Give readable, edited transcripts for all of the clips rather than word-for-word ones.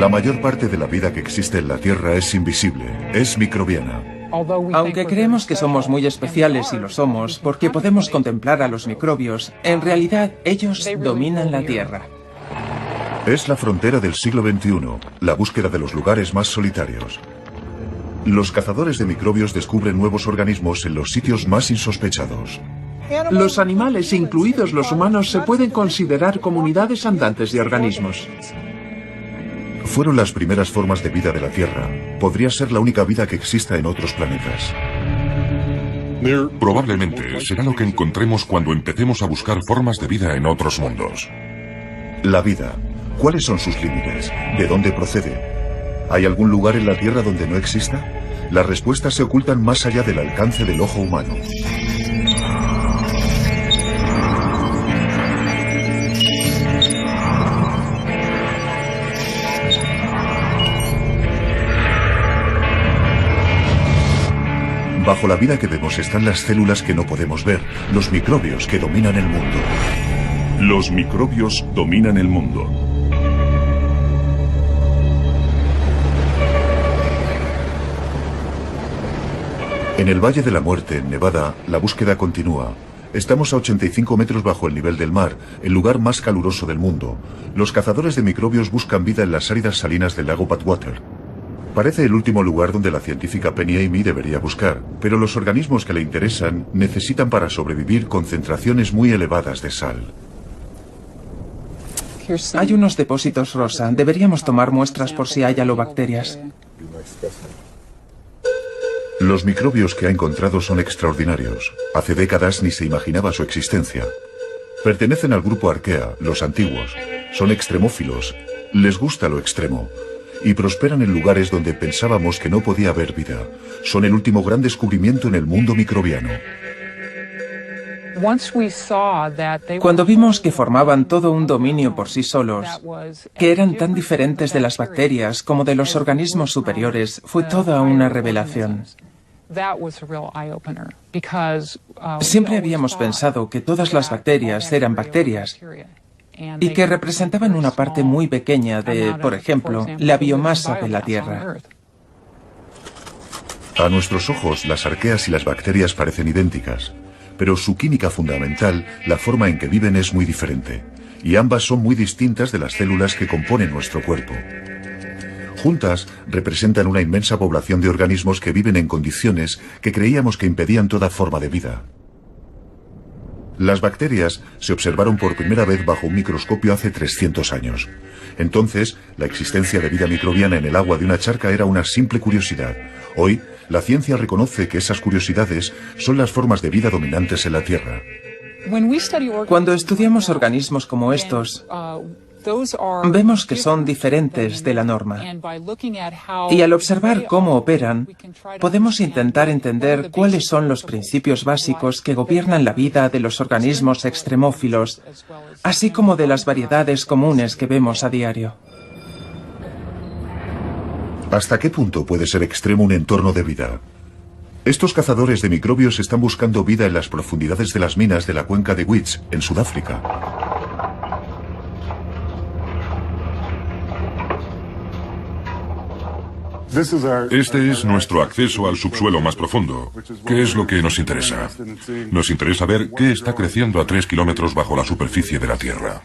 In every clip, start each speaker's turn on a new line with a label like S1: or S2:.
S1: La mayor parte de la vida que existe en la Tierra es invisible, es microbiana.
S2: Aunque creemos que somos muy especiales y lo somos porque podemos contemplar a los microbios, en realidad ellos dominan la Tierra.
S1: Es la frontera del siglo XXI, la búsqueda de los lugares más solitarios. Los cazadores de microbios descubren nuevos organismos en los sitios más insospechados.
S3: Los animales, incluidos los humanos, se pueden considerar comunidades andantes de organismos.
S1: Fueron las primeras formas de vida de la Tierra. Podría ser la única vida que exista en otros planetas.
S4: Probablemente será lo que encontremos cuando empecemos a buscar formas de vida en otros mundos.
S1: La vida. ¿Cuáles son sus límites? ¿De dónde procede? ¿Hay algún lugar en la Tierra donde no exista? Las respuestas se ocultan más allá del alcance del ojo humano. Bajo la vida que vemos están las células que no podemos ver, los microbios que dominan el mundo.
S5: Los microbios dominan el mundo.
S1: En el Valle de la Muerte, en Nevada, la búsqueda continúa. Estamos a 85 metros bajo el nivel del mar, el lugar más caluroso del mundo. Los cazadores de microbios buscan vida en las áridas salinas del lago Badwater. Parece el último lugar donde la científica Penny Amy debería buscar, pero los organismos que le interesan necesitan para sobrevivir concentraciones muy elevadas de sal.
S2: Hay unos depósitos rosa. Deberíamos tomar muestras por si hay halobacterias.
S1: Los microbios que ha encontrado son extraordinarios. Hace décadas ni se imaginaba su existencia. Pertenecen al grupo Archaea, los antiguos. Son extremófilos. Les gusta lo extremo. Y prosperan en lugares donde pensábamos que no podía haber vida. Son el último gran descubrimiento en el mundo microbiano.
S2: Cuando vimos que formaban todo un dominio por sí solos, que eran tan diferentes de las bacterias como de los organismos superiores, fue toda una revelación. Siempre habíamos pensado que todas las bacterias eran bacterias y que representaban una parte muy pequeña de, por ejemplo, la biomasa de la Tierra.
S1: A nuestros ojos, las arqueas y las bacterias parecen idénticas, pero su química fundamental, la forma en que viven, es muy diferente, y ambas son muy distintas de las células que componen nuestro cuerpo. Juntas, representan una inmensa población de organismos que viven en condiciones que creíamos que impedían toda forma de vida. Las bacterias se observaron por primera vez bajo un microscopio hace 300 años. Entonces, la existencia de vida microbiana en el agua de una charca era una simple curiosidad. Hoy, la ciencia reconoce que esas curiosidades son las formas de vida dominantes en la Tierra.
S2: Cuando estudiamos organismos como estos, vemos que son diferentes de la norma. Y al observar cómo operan, podemos intentar entender cuáles son los principios básicos que gobiernan la vida de los organismos extremófilos, así como de las variedades comunes que vemos a diario.
S1: ¿Hasta qué punto puede ser extremo un entorno de vida? Estos cazadores de microbios están buscando vida en las profundidades de las minas de la cuenca de Wits, en Sudáfrica.
S4: Este es nuestro acceso al subsuelo más profundo. ¿Qué es lo que nos interesa? Nos interesa ver qué está creciendo a 3 kilómetros bajo la superficie de la Tierra.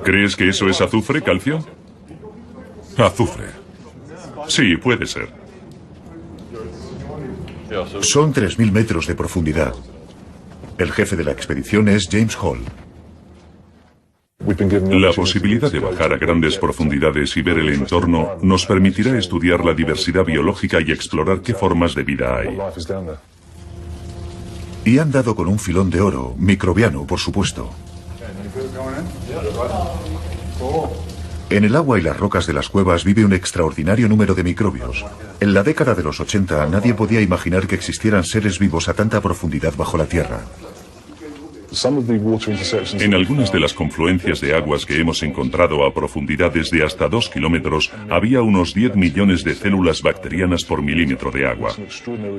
S5: ¿Crees que eso es azufre, calcio?
S4: Azufre.
S5: Sí, puede ser.
S1: Son 3.000 metros de profundidad. El jefe de la expedición es James Hall.
S5: La posibilidad de bajar a grandes profundidades y ver el entorno nos permitirá estudiar la diversidad biológica y explorar qué formas de vida hay.
S1: Y han dado con un filón de oro, microbiano, por supuesto. En el agua y las rocas de las cuevas vive un extraordinario número de microbios. En la década de los 80 nadie podía imaginar que existieran seres vivos a tanta profundidad bajo la tierra.
S5: En algunas de las confluencias de aguas que hemos encontrado a profundidades de hasta 2 kilómetros, había unos 10 millones de células bacterianas por milímetro de agua.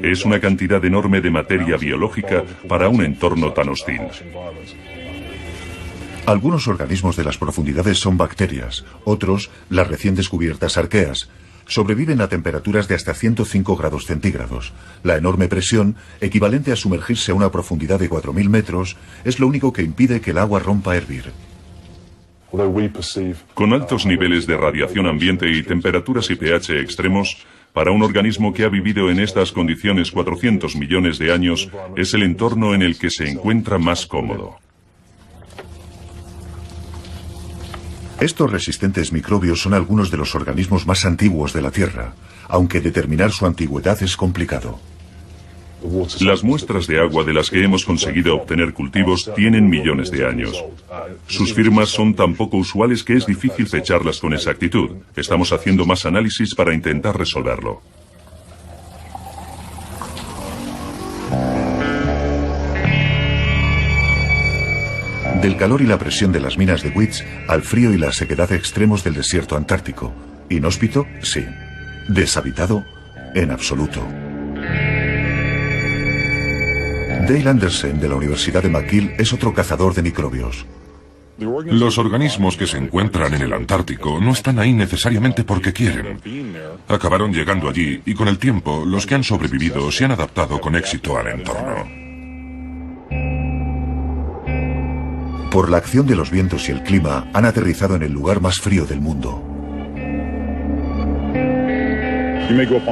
S5: Es una cantidad enorme de materia biológica para un entorno tan hostil.
S1: Algunos organismos de las profundidades son bacterias, otros, las recién descubiertas arqueas. Sobreviven a temperaturas de hasta 105 grados centígrados. La enorme presión, equivalente a sumergirse a una profundidad de 4.000 metros, es lo único que impide que el agua rompa a hervir.
S5: Con altos niveles de radiación ambiente y temperaturas y pH extremos, para un organismo que ha vivido en estas condiciones 400 millones de años, es el entorno en el que se encuentra más cómodo.
S1: Estos resistentes microbios son algunos de los organismos más antiguos de la Tierra, aunque determinar su antigüedad es complicado.
S5: Las muestras de agua de las que hemos conseguido obtener cultivos tienen millones de años. Sus firmas son tan poco usuales que es difícil fecharlas con exactitud. Estamos haciendo más análisis para intentar resolverlo.
S1: Del calor y la presión de las minas de Wits al frío y la sequedad extremos del desierto antártico. ¿Inhóspito? Sí. ¿Deshabitado? En absoluto. Dale Anderson, de la Universidad de McGill, es otro cazador de microbios.
S4: Los organismos que se encuentran en el Antártico no están ahí necesariamente porque quieren. Acabaron llegando allí y con el tiempo los que han sobrevivido se han adaptado con éxito al entorno.
S1: Por la acción de los vientos y el clima, han aterrizado en el lugar más frío del mundo.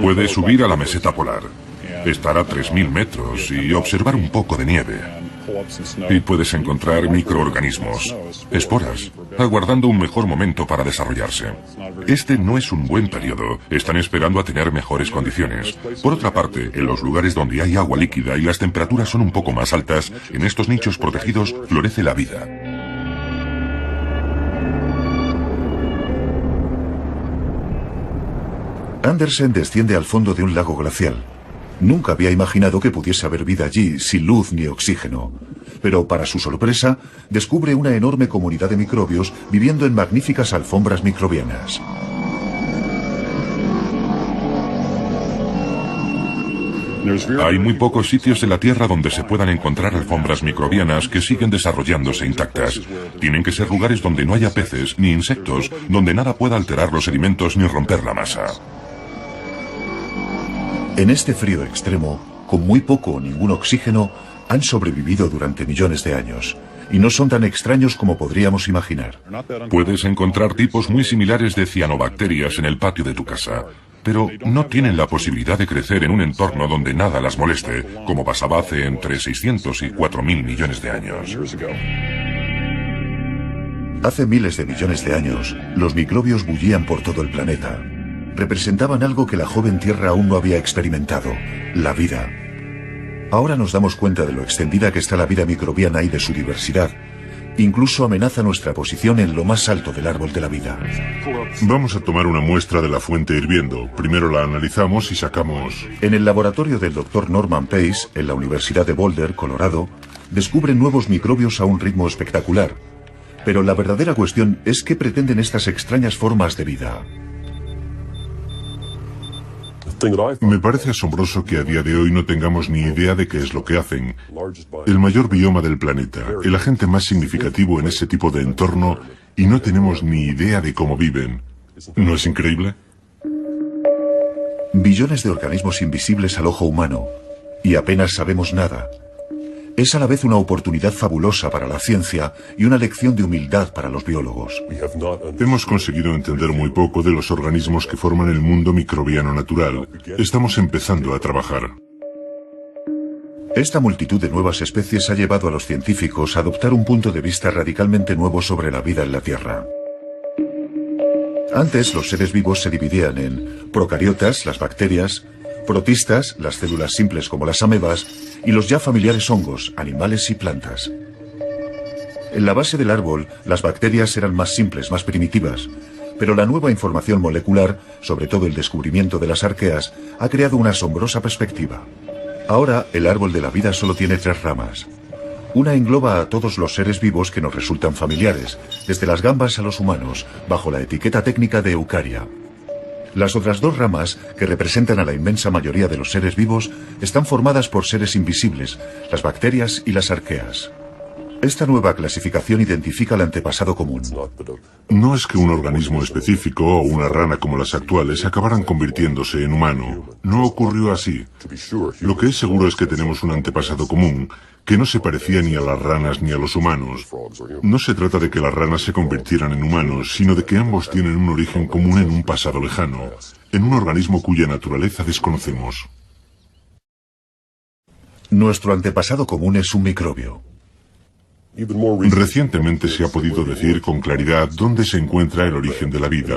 S4: Puedes subir a la meseta polar, estar a 3.000 metros y observar un poco de nieve. Y puedes encontrar microorganismos, esporas, aguardando un mejor momento para desarrollarse. Este no es un buen periodo, están esperando a tener mejores condiciones. Por otra parte, en los lugares donde hay agua líquida y las temperaturas son un poco más altas, en estos nichos protegidos florece la vida.
S1: Anderson desciende al fondo de un lago glacial. Nunca había imaginado que pudiese haber vida allí, sin luz ni oxígeno. Pero, para su sorpresa, descubre una enorme comunidad de microbios viviendo en magníficas alfombras microbianas.
S4: Hay muy pocos sitios en la Tierra donde se puedan encontrar alfombras microbianas que siguen desarrollándose intactas. Tienen que ser lugares donde no haya peces ni insectos, donde nada pueda alterar los sedimentos ni romper la masa.
S1: En este frío extremo, con muy poco o ningún oxígeno, han sobrevivido durante millones de años, y no son tan extraños como podríamos imaginar.
S4: Puedes encontrar tipos muy similares de cianobacterias en el patio de tu casa, pero no tienen la posibilidad de crecer en un entorno donde nada las moleste, como pasaba hace entre 600 y 4.000 millones de años.
S1: Hace miles de millones de años, los microbios bullían por todo el planeta. Representaban algo que la joven Tierra aún no había experimentado, la vida. Ahora nos damos cuenta de lo extendida que está la vida microbiana y de su diversidad. Incluso amenaza nuestra posición en lo más alto del árbol de la vida.
S6: Vamos a tomar una muestra de la fuente hirviendo. Primero la analizamos y sacamos...
S1: En el laboratorio del Dr. Norman Pace, en la Universidad de Boulder, Colorado, descubren nuevos microbios a un ritmo espectacular. Pero la verdadera cuestión es qué pretenden estas extrañas formas de vida.
S6: Me parece asombroso que a día de hoy no tengamos ni idea de qué es lo que hacen. El mayor bioma del planeta, el agente más significativo en ese tipo de entorno, y no tenemos ni idea de cómo viven. ¿No es increíble?
S1: Billones de organismos invisibles al ojo humano, y apenas sabemos nada. Es a la vez una oportunidad fabulosa para la ciencia y una lección de humildad para los biólogos.
S6: Hemos conseguido entender muy poco de los organismos que forman el mundo microbiano natural. Estamos empezando a trabajar.
S1: Esta multitud de nuevas especies ha llevado a los científicos a adoptar un punto de vista radicalmente nuevo sobre la vida en la Tierra. Antes, los seres vivos se dividían en procariotas, las bacterias, protistas, las células simples como las amebas, y los ya familiares hongos, animales y plantas. En la base del árbol, las bacterias eran más simples, más primitivas, pero la nueva información molecular, sobre todo el descubrimiento de las arqueas, ha creado una asombrosa perspectiva. Ahora, el árbol de la vida solo tiene 3 ramas. Una engloba a todos los seres vivos que nos resultan familiares, desde las gambas a los humanos, bajo la etiqueta técnica de Eucaria. Las otras 2 ramas, que representan a la inmensa mayoría de los seres vivos, están formadas por seres invisibles, las bacterias y las arqueas. Esta nueva clasificación identifica el antepasado común.
S6: No es que un organismo específico o una rana como las actuales acabaran convirtiéndose en humano. No ocurrió así. Lo que es seguro es que tenemos un antepasado común que no se parecía ni a las ranas ni a los humanos. No se trata de que las ranas se convirtieran en humanos, sino de que ambos tienen un origen común en un pasado lejano, en un organismo cuya naturaleza desconocemos.
S1: Nuestro antepasado común es un microbio.
S6: Recientemente se ha podido decir con claridad dónde se encuentra el origen de la vida,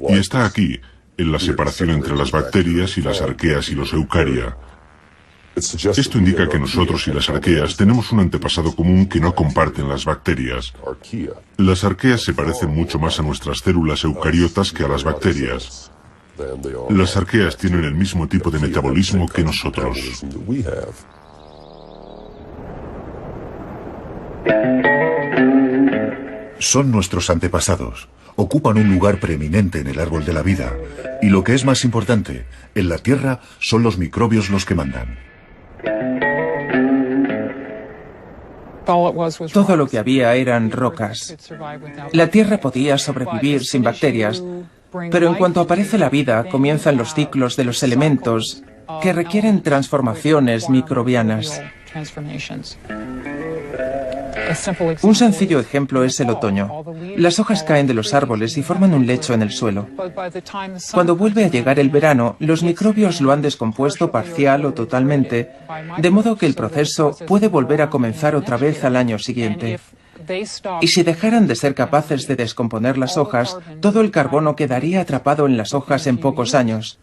S6: y está aquí, en la separación entre las bacterias y las arqueas y los eucaria. Esto indica que nosotros y las arqueas tenemos un antepasado común que no comparten las bacterias. Las arqueas se parecen mucho más a nuestras células eucariotas que a las bacterias. Las arqueas tienen el mismo tipo de metabolismo que nosotros.
S1: Son nuestros antepasados. Ocupan un lugar preeminente en el árbol de la vida. Y lo que es más importante, en la Tierra son los microbios los que mandan.
S2: Todo lo que había eran rocas. La Tierra podía sobrevivir sin bacterias, pero en cuanto aparece la vida, comienzan los ciclos de los elementos que requieren transformaciones microbianas. Un sencillo ejemplo es el otoño. Las hojas caen de los árboles y forman un lecho en el suelo. Cuando vuelve a llegar el verano, los microbios lo han descompuesto parcial o totalmente, de modo que el proceso puede volver a comenzar otra vez al año siguiente. Y si dejaran de ser capaces de descomponer las hojas, todo el carbono quedaría atrapado en las hojas en pocos años.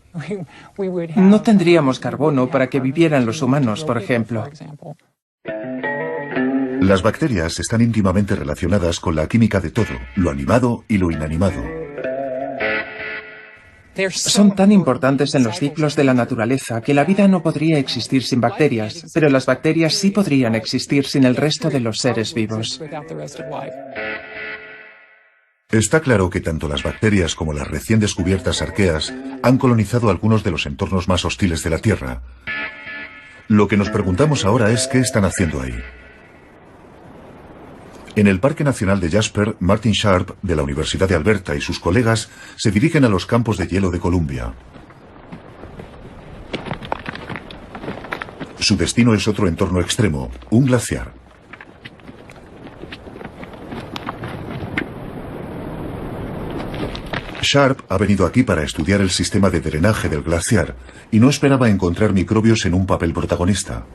S2: No tendríamos carbono para que vivieran los humanos, por ejemplo.
S1: Las bacterias están íntimamente relacionadas con la química de todo, lo animado y lo inanimado.
S2: Son tan importantes en los ciclos de la naturaleza que la vida no podría existir sin bacterias, pero las bacterias sí podrían existir sin el resto de los seres vivos.
S1: Está claro que tanto las bacterias como las recién descubiertas arqueas han colonizado algunos de los entornos más hostiles de la Tierra. Lo que nos preguntamos ahora es qué están haciendo ahí. En el Parque Nacional de Jasper, Martin Sharp, de la Universidad de Alberta, y sus colegas se dirigen a los campos de hielo de Columbia. Su destino es otro entorno extremo, un glaciar. Sharp ha venido aquí para estudiar el sistema de drenaje del glaciar y no esperaba encontrar microbios en un papel protagonista.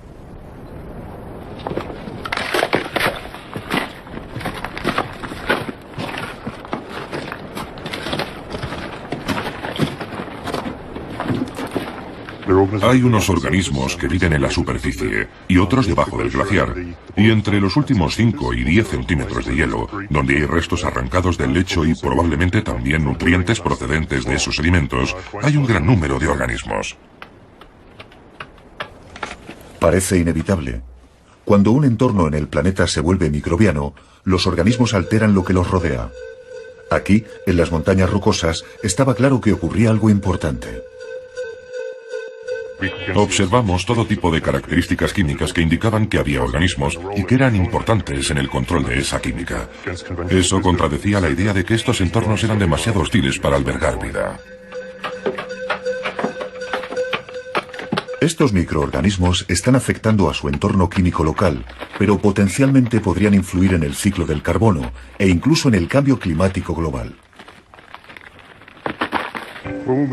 S4: Hay unos organismos que viven en la superficie y otros debajo del glaciar. Y entre los últimos 5 y 10 centímetros de hielo, donde hay restos arrancados del lecho y probablemente también nutrientes procedentes de esos sedimentos, hay un gran número de organismos.
S1: Parece inevitable. Cuando un entorno en el planeta se vuelve microbiano, los organismos alteran lo que los rodea. Aquí, en las montañas rocosas, estaba claro que ocurría algo importante.
S4: Observamos todo tipo de características químicas que indicaban que había organismos y que eran importantes en el control de esa química. Eso contradecía la idea de que estos entornos eran demasiado hostiles para albergar vida.
S1: Estos microorganismos están afectando a su entorno químico local, pero potencialmente podrían influir en el ciclo del carbono e incluso en el cambio climático global.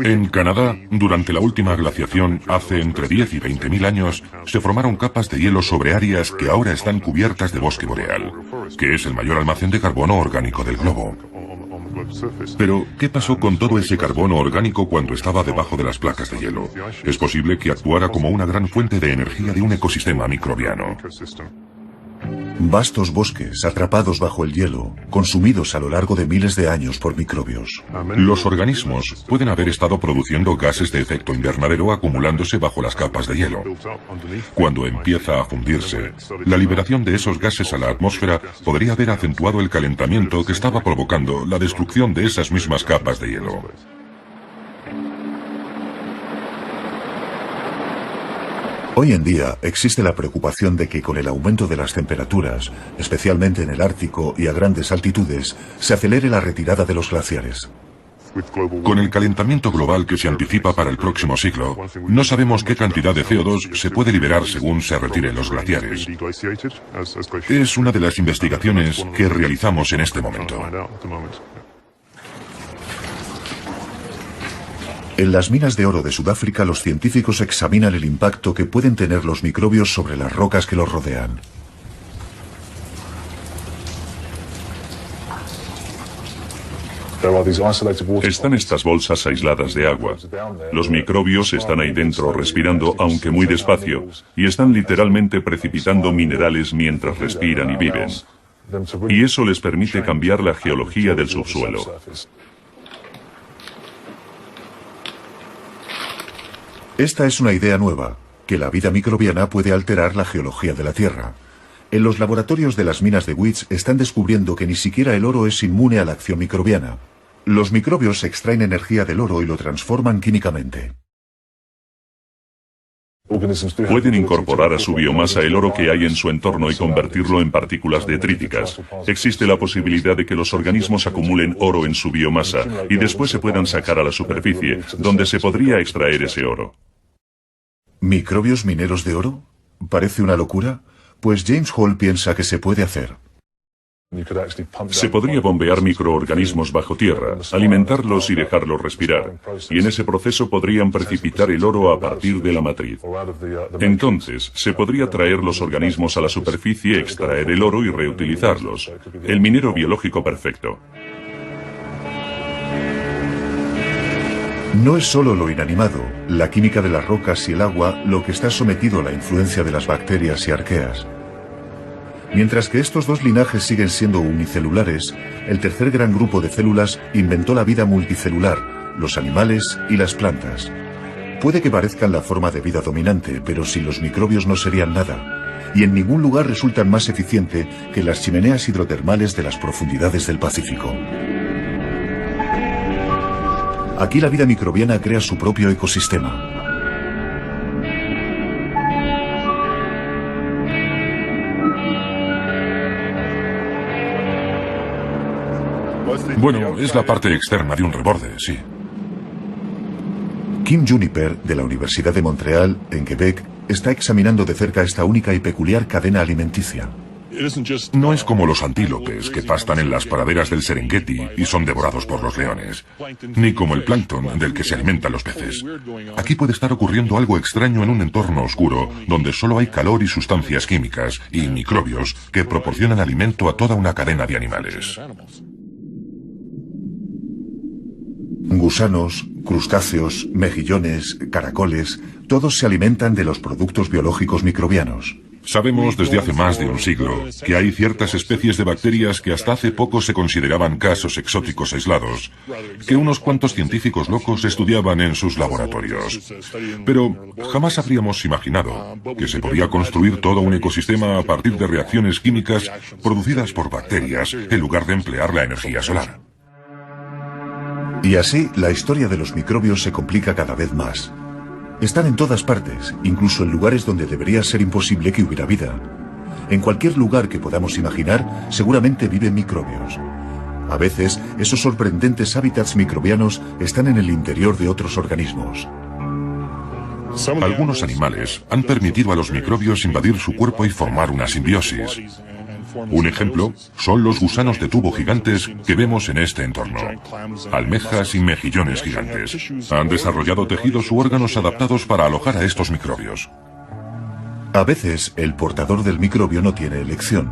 S4: En Canadá, durante la última glaciación, hace entre 10 y 20.000 años, se formaron capas de hielo sobre áreas que ahora están cubiertas de bosque boreal, que es el mayor almacén de carbono orgánico del globo. Pero, ¿qué pasó con todo ese carbono orgánico cuando estaba debajo de las placas de hielo? Es posible que actuara como una gran fuente de energía de un ecosistema microbiano.
S1: Vastos bosques atrapados bajo el hielo, consumidos a lo largo de miles de años por microbios.
S4: Los organismos pueden haber estado produciendo gases de efecto invernadero acumulándose bajo las capas de hielo. Cuando empieza a fundirse, la liberación de esos gases a la atmósfera podría haber acentuado el calentamiento que estaba provocando la destrucción de esas mismas capas de hielo.
S1: Hoy en día existe la preocupación de que con el aumento de las temperaturas, especialmente en el Ártico y a grandes altitudes, se acelere la retirada de los glaciares.
S4: Con el calentamiento global que se anticipa para el próximo siglo, no sabemos qué cantidad de CO2 se puede liberar según se retiren los glaciares. Es una de las investigaciones que realizamos en este momento.
S1: En las minas de oro de Sudáfrica, los científicos examinan el impacto que pueden tener los microbios sobre las rocas que los rodean.
S5: Están estas bolsas aisladas de agua. Los microbios están ahí dentro respirando, aunque muy despacio, y están literalmente precipitando minerales mientras respiran y viven. Y eso les permite cambiar la geología del subsuelo.
S1: Esta es una idea nueva, que la vida microbiana puede alterar la geología de la Tierra. En los laboratorios de las minas de Wits están descubriendo que ni siquiera el oro es inmune a la acción microbiana. Los microbios extraen energía del oro y lo transforman químicamente.
S5: Pueden incorporar a su biomasa el oro que hay en su entorno y convertirlo en partículas detríticas. Existe la posibilidad de que los organismos acumulen oro en su biomasa y después se puedan sacar a la superficie, donde se podría extraer ese oro.
S1: ¿Microbios mineros de oro? ¿Parece una locura? Pues James Hall piensa que se puede hacer.
S5: Se podría bombear microorganismos bajo tierra, alimentarlos y dejarlos respirar, y en ese proceso podrían precipitar el oro a partir de la matriz. Entonces, se podría traer los organismos a la superficie, extraer el oro y reutilizarlos. El minero biológico perfecto.
S1: No es solo lo inanimado, la química de las rocas y el agua, lo que está sometido a la influencia de las bacterias y arqueas. Mientras que estos dos linajes siguen siendo unicelulares, el tercer gran grupo de células inventó la vida multicelular, los animales y las plantas. Puede que parezcan la forma de vida dominante, pero sin los microbios no serían nada, y en ningún lugar resultan más eficiente que las chimeneas hidrotermales de las profundidades del Pacífico. Aquí la vida microbiana crea su propio ecosistema.
S4: Bueno, es la parte externa de un reborde, sí.
S1: Kim Juniper, de la Universidad de Montreal, en Quebec, está examinando de cerca esta única y peculiar cadena alimenticia.
S4: No es como los antílopes que pastan en las praderas del Serengeti y son devorados por los leones, ni como el plancton del que se alimentan los peces. Aquí puede estar ocurriendo algo extraño en un entorno oscuro donde solo hay calor y sustancias químicas y microbios que proporcionan alimento a toda una cadena de animales.
S1: Gusanos, crustáceos, mejillones, caracoles, todos se alimentan de los productos biológicos microbianos.
S4: Sabemos desde hace más de un siglo que hay ciertas especies de bacterias que hasta hace poco se consideraban casos exóticos aislados, que unos cuantos científicos locos estudiaban en sus laboratorios. Pero jamás habríamos imaginado que se podía construir todo un ecosistema a partir de reacciones químicas producidas por bacterias en lugar de emplear la energía solar.
S1: Y así, la historia de los microbios se complica cada vez más. Están en todas partes, incluso en lugares donde debería ser imposible que hubiera vida. En cualquier lugar que podamos imaginar, seguramente viven microbios. A veces, esos sorprendentes hábitats microbianos están en el interior de otros organismos.
S4: Algunos animales han permitido a los microbios invadir su cuerpo y formar una simbiosis. Un ejemplo son los gusanos de tubo gigantes que vemos en este entorno. Almejas y mejillones gigantes. Han desarrollado tejidos u órganos adaptados para alojar a estos microbios.
S1: A veces, el portador del microbio no tiene elección.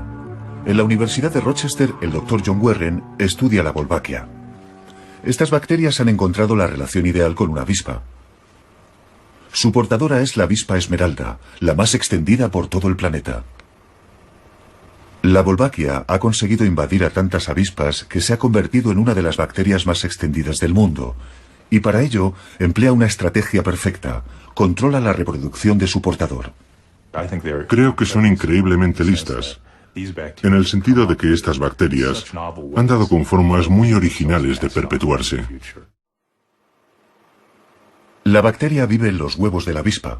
S1: En la Universidad de Rochester, el Dr. John Warren estudia la Wolbachia. Estas bacterias han encontrado la relación ideal con una avispa. Su portadora es la avispa esmeralda, la más extendida por todo el planeta. La Wolbachia ha conseguido invadir a tantas avispas que se ha convertido en una de las bacterias más extendidas del mundo, y para ello emplea una estrategia perfecta: controla la reproducción de su portador.
S6: Creo que son increíblemente listas, en el sentido de que estas bacterias han dado con formas muy originales de perpetuarse.
S1: La bacteria vive en los huevos de la avispa.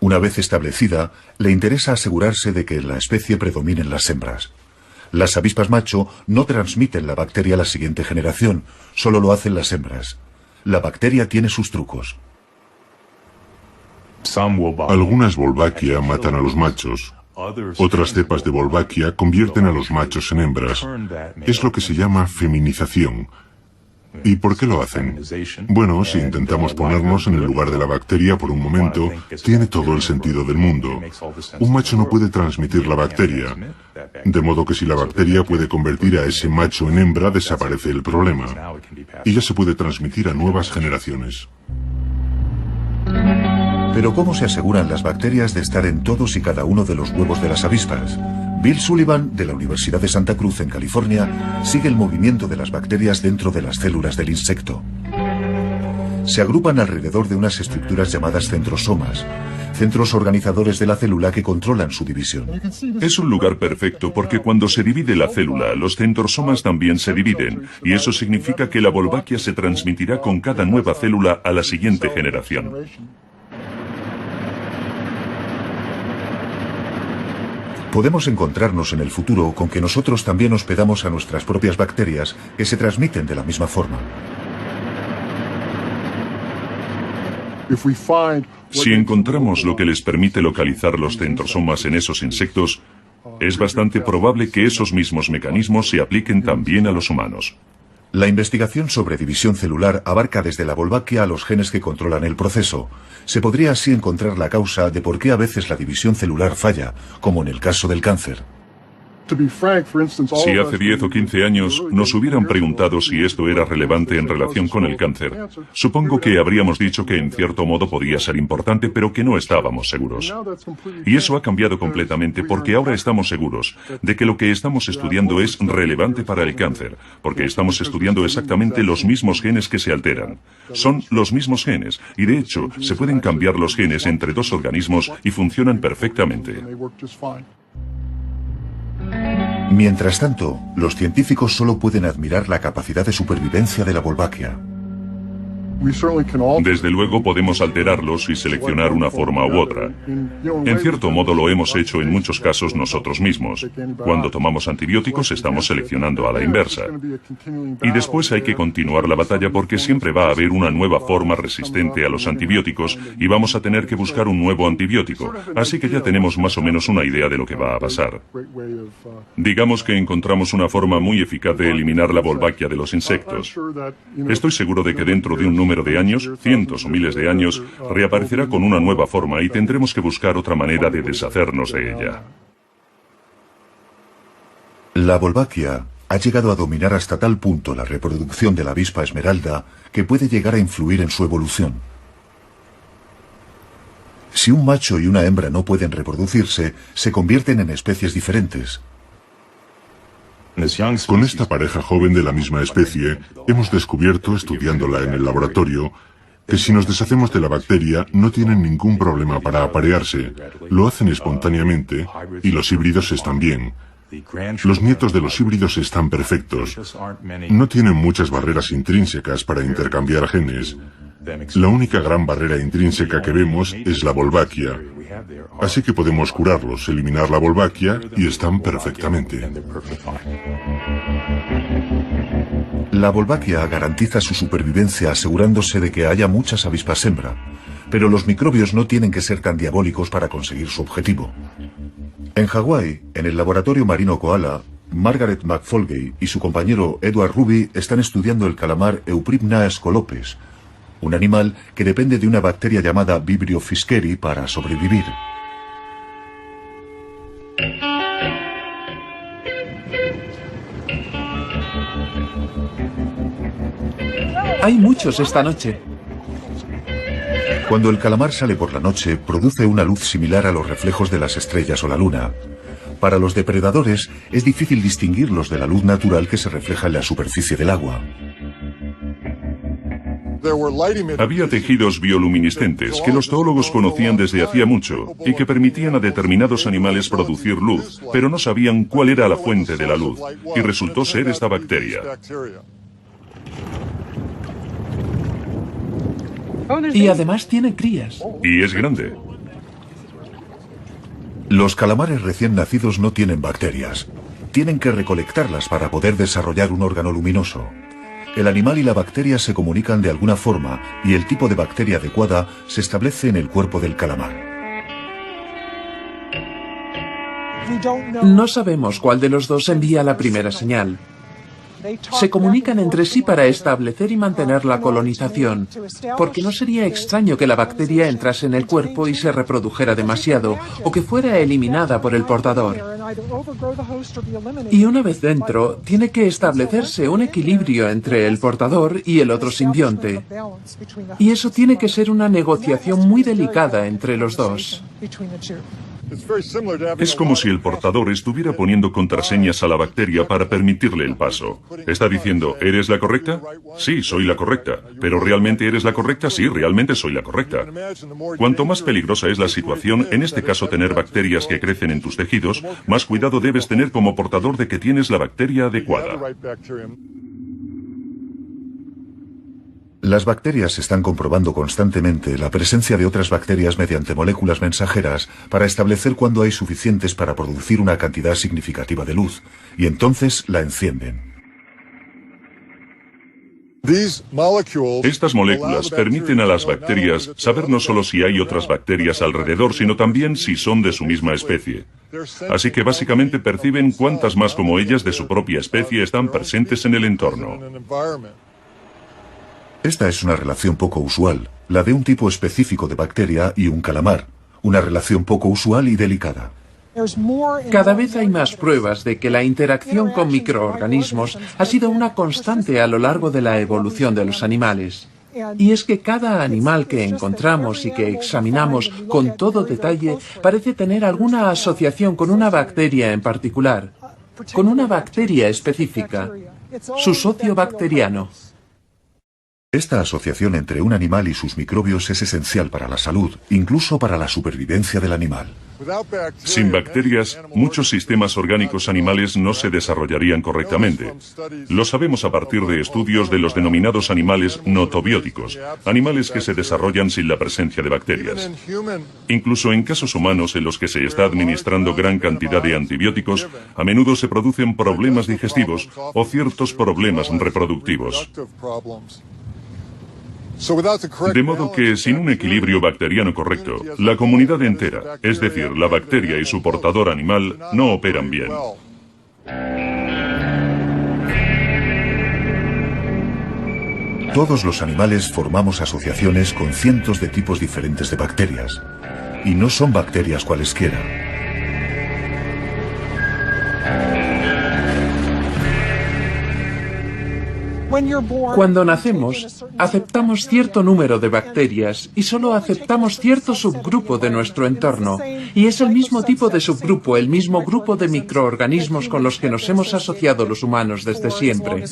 S1: Una vez establecida, le interesa asegurarse de que en la especie predominen las hembras. Las avispas macho no transmiten la bacteria a la siguiente generación, solo lo hacen las hembras. La bacteria tiene sus trucos.
S6: Algunas Wolbachia matan a los machos. Otras cepas de Wolbachia convierten a los machos en hembras. Es lo que se llama feminización. ¿Y por qué lo hacen? Bueno, si intentamos ponernos en el lugar de la bacteria por un momento, tiene todo el sentido del mundo. Un macho no puede transmitir la bacteria, de modo que si la bacteria puede convertir a ese macho en hembra, desaparece el problema. Y ya se puede transmitir a nuevas generaciones.
S1: Pero ¿cómo se aseguran las bacterias de estar en todos y cada uno de los huevos de las avispas? Bill Sullivan, de la Universidad de Santa Cruz, en California, sigue el movimiento de las bacterias dentro de las células del insecto. Se agrupan alrededor de unas estructuras llamadas centrosomas, centros organizadores de la célula que controlan su división.
S5: Es un lugar perfecto porque cuando se divide la célula, los centrosomas también se dividen, y eso significa que la Wolbachia se transmitirá con cada nueva célula a la siguiente generación.
S1: Podemos encontrarnos en el futuro con que nosotros también hospedamos a nuestras propias bacterias que se transmiten de la misma forma.
S5: Si encontramos lo que les permite localizar los centrosomas en esos insectos, es bastante probable que esos mismos mecanismos se apliquen también a los humanos.
S1: La investigación sobre división celular abarca desde la Wolbachia a los genes que controlan el proceso. Se podría así encontrar la causa de por qué a veces la división celular falla, como en el caso del cáncer.
S5: Si hace 10 o 15 años nos hubieran preguntado si esto era relevante en relación con el cáncer, supongo que habríamos dicho que en cierto modo podía ser importante, pero que no estábamos seguros. Y eso ha cambiado completamente porque ahora estamos seguros de que lo que estamos estudiando es relevante para el cáncer, porque estamos estudiando exactamente los mismos genes que se alteran. Son los mismos genes, y de hecho se pueden cambiar los genes entre dos organismos y funcionan perfectamente.
S1: Mientras tanto, los científicos solo pueden admirar la capacidad de supervivencia de la Wolbachia.
S5: Desde luego podemos alterarlos y seleccionar una forma u otra. En cierto modo lo hemos hecho en muchos casos nosotros mismos. Cuando tomamos antibióticos estamos seleccionando a la inversa. Y después hay que continuar la batalla porque siempre va a haber una nueva forma resistente a los antibióticos y vamos a tener que buscar un nuevo antibiótico. Así que ya tenemos más o menos una idea de lo que va a pasar. Digamos que encontramos una forma muy eficaz de eliminar la Wolbachia de los insectos. Estoy seguro de que dentro de un número de años, cientos o miles de años, reaparecerá con una nueva forma y tendremos que buscar otra manera de deshacernos de ella.
S1: La Wolbachia ha llegado a dominar hasta tal punto la reproducción de la avispa esmeralda que puede llegar a influir en su evolución. Si un macho y una hembra no pueden reproducirse, se convierten en especies diferentes.
S6: Con esta pareja joven de la misma especie, hemos descubierto, estudiándola en el laboratorio, que si nos deshacemos de la bacteria no tienen ningún problema para aparearse, lo hacen espontáneamente y los híbridos están bien. Los nietos de los híbridos están perfectos. No tienen muchas barreras intrínsecas para intercambiar genes. La única gran barrera intrínseca que vemos es la Wolbachia. Así que podemos curarlos, eliminar la Wolbachia y están perfectamente.
S1: La Wolbachia garantiza su supervivencia asegurándose de que haya muchas avispas hembra, pero los microbios no tienen que ser tan diabólicos para conseguir su objetivo. En Hawái, en el laboratorio marino Koala, Margaret McFolgey y su compañero Edward Ruby están estudiando el calamar Euprymna scolopes, un animal que depende de una bacteria llamada Vibrio fischeri para sobrevivir.
S3: Hay muchos esta noche.
S1: Cuando el calamar sale por la noche, produce una luz similar a los reflejos de las estrellas o la luna. Para los depredadores, es difícil distinguirlos de la luz natural que se refleja en la superficie del agua.
S5: Había tejidos bioluminiscentes que los zoólogos conocían desde hacía mucho y que permitían a determinados animales producir luz, pero no sabían cuál era la fuente de la luz, y resultó ser esta bacteria.
S3: Y además tiene crías.
S5: Y es grande.
S1: Los calamares recién nacidos no tienen bacterias. Tienen que recolectarlas para poder desarrollar un órgano luminoso. El animal y la bacteria se comunican de alguna forma y el tipo de bacteria adecuada se establece en el cuerpo del calamar.
S3: No sabemos cuál de los dos envía la primera señal. Se comunican entre sí para establecer y mantener la colonización, porque no sería extraño que la bacteria entrase en el cuerpo y se reprodujera demasiado, o que fuera eliminada por el portador. Y una vez dentro, tiene que establecerse un equilibrio entre el portador y el otro simbionte. Y eso tiene que ser una negociación muy delicada entre los dos.
S5: Es como si el portador estuviera poniendo contraseñas a la bacteria para permitirle el paso. Está diciendo, ¿eres la correcta? Sí, soy la correcta. ¿Pero realmente eres la correcta? Sí, realmente soy la correcta. Cuanto más peligrosa es la situación, en este caso tener bacterias que crecen en tus tejidos, más cuidado debes tener como portador de que tienes la bacteria adecuada.
S1: Las bacterias están comprobando constantemente la presencia de otras bacterias mediante moléculas mensajeras para establecer cuándo hay suficientes para producir una cantidad significativa de luz, y entonces la encienden.
S5: Estas moléculas permiten a las bacterias saber no solo si hay otras bacterias alrededor, sino también si son de su misma especie. Así que básicamente perciben cuántas más como ellas de su propia especie están presentes en el entorno.
S1: Esta es una relación poco usual, la de un tipo específico de bacteria y un calamar, una relación poco usual y delicada.
S3: Cada vez hay más pruebas de que la interacción con microorganismos ha sido una constante a lo largo de la evolución de los animales. Y es que cada animal que encontramos y que examinamos con todo detalle parece tener alguna asociación con una bacteria en particular, con una bacteria específica, su socio bacteriano.
S1: Esta asociación entre un animal y sus microbios es esencial para la salud, incluso para la supervivencia del animal.
S5: Sin bacterias, muchos sistemas orgánicos animales no se desarrollarían correctamente. Lo sabemos a partir de estudios de los denominados animales notobióticos, animales que se desarrollan sin la presencia de bacterias. Incluso en casos humanos en los que se está administrando gran cantidad de antibióticos, a menudo se producen problemas digestivos o ciertos problemas reproductivos. De modo que, sin un equilibrio bacteriano correcto, la comunidad entera, es decir, la bacteria y su portador animal, no operan bien.
S1: Todos los animales formamos asociaciones con cientos de tipos diferentes de bacterias. Y no son bacterias cualesquiera.
S3: Cuando nacemos, aceptamos cierto número de bacterias y solo aceptamos cierto subgrupo de nuestro entorno. Y es el mismo tipo de subgrupo, el mismo grupo de microorganismos con los que nos hemos asociado los humanos desde siempre.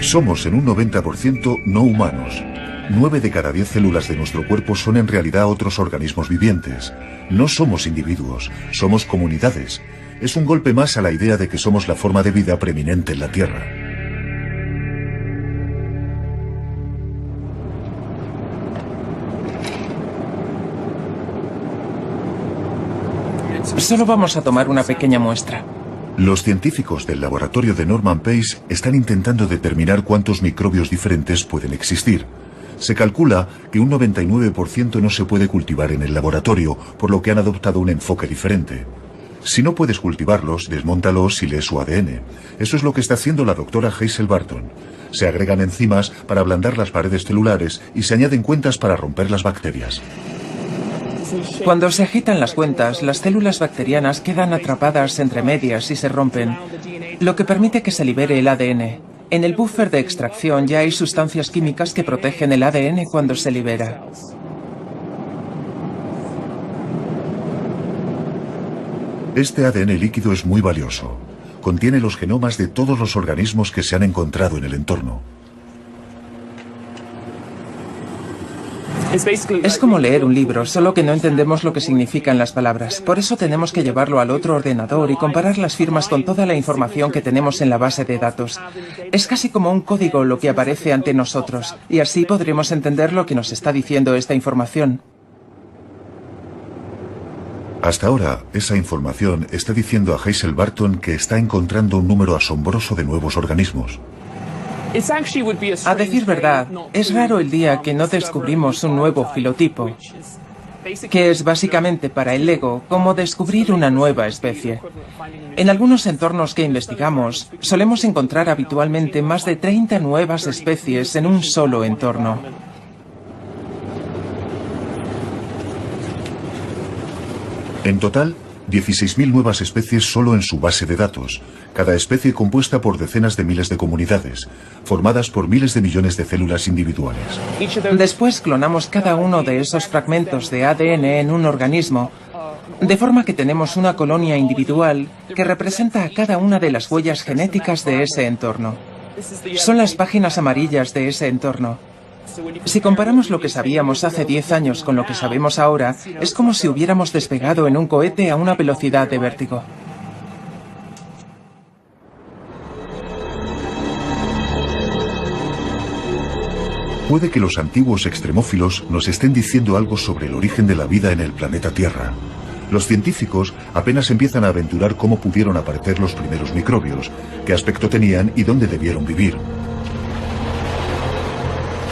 S1: Somos en un 90% no humanos. 9 de cada 10 células de nuestro cuerpo son en realidad otros organismos vivientes. No somos individuos, somos comunidades. Es un golpe más a la idea de que somos la forma de vida preeminente en la Tierra.
S2: Solo vamos a tomar una pequeña muestra.
S1: Los científicos del laboratorio de Norman Pace están intentando determinar cuántos microbios diferentes pueden existir. Se calcula que un 99% no se puede cultivar en el laboratorio, por lo que han adoptado un enfoque diferente. Si no puedes cultivarlos, desmóntalos y lee su ADN. Eso es lo que está haciendo la doctora Hazel Barton. Se agregan enzimas para ablandar las paredes celulares y se añaden cuentas para romper las bacterias.
S2: Cuando se agitan las cuentas, las células bacterianas quedan atrapadas entre medias y se rompen, lo que permite que se libere el ADN. En el buffer de extracción ya hay sustancias químicas que protegen el ADN cuando se libera.
S1: Este ADN líquido es muy valioso. Contiene los genomas de todos los organismos que se han encontrado en el entorno.
S2: Es como leer un libro, solo que no entendemos lo que significan las palabras. Por eso tenemos que llevarlo al otro ordenador y comparar las firmas con toda la información que tenemos en la base de datos. Es casi como un código lo que aparece ante nosotros, y así podremos entender lo que nos está diciendo esta información.
S1: Hasta ahora, esa información está diciendo a Hazel Barton que está encontrando un número asombroso de nuevos organismos.
S2: A decir verdad, es raro el día que no descubrimos un nuevo filotipo, que es básicamente para el LEGO como descubrir una nueva especie. En algunos entornos que investigamos, solemos encontrar habitualmente más de 30 nuevas especies en un solo entorno.
S1: En total, 16.000 nuevas especies solo en su base de datos, cada especie compuesta por decenas de miles de comunidades, formadas por miles de millones de células individuales.
S2: Después clonamos cada uno de esos fragmentos de ADN en un organismo, de forma que tenemos una colonia individual que representa a cada una de las huellas genéticas de ese entorno. Son las páginas amarillas de ese entorno. Si comparamos lo que sabíamos hace 10 años con lo que sabemos ahora, es como si hubiéramos despegado en un cohete a una velocidad de vértigo.
S1: Puede que los antiguos extremófilos nos estén diciendo algo sobre el origen de la vida en el planeta Tierra. Los científicos apenas empiezan a aventurar cómo pudieron aparecer los primeros microbios, qué aspecto tenían y dónde debieron vivir.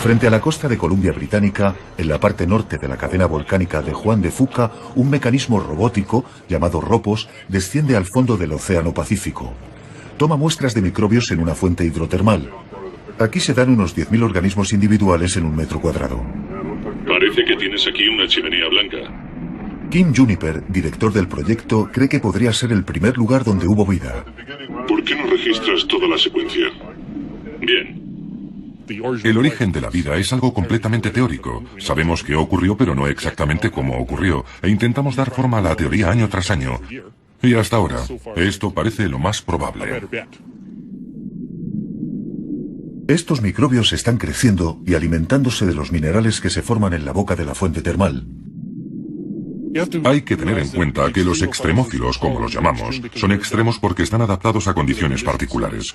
S1: Frente a la costa de Columbia Británica, en la parte norte de la cadena volcánica de Juan de Fuca, un mecanismo robótico, llamado Ropos, desciende al fondo del Océano Pacífico. Toma muestras de microbios en una fuente hidrotermal. Aquí se dan unos 10.000 organismos individuales en un metro cuadrado.
S5: Parece que tienes aquí una chimenea blanca.
S1: Kim Juniper, director del proyecto, cree que podría ser el primer lugar donde hubo vida.
S6: ¿Por qué no registras toda la secuencia?
S5: Bien.
S4: El origen de la vida es algo completamente teórico. Sabemos qué ocurrió, pero no exactamente cómo ocurrió, e intentamos dar forma a la teoría año tras año. Y hasta ahora, esto parece lo más probable.
S1: Estos microbios están creciendo y alimentándose de los minerales que se forman en la boca de la fuente termal.
S4: Hay que tener en cuenta que los extremófilos, como los llamamos, son extremos porque están adaptados a condiciones particulares.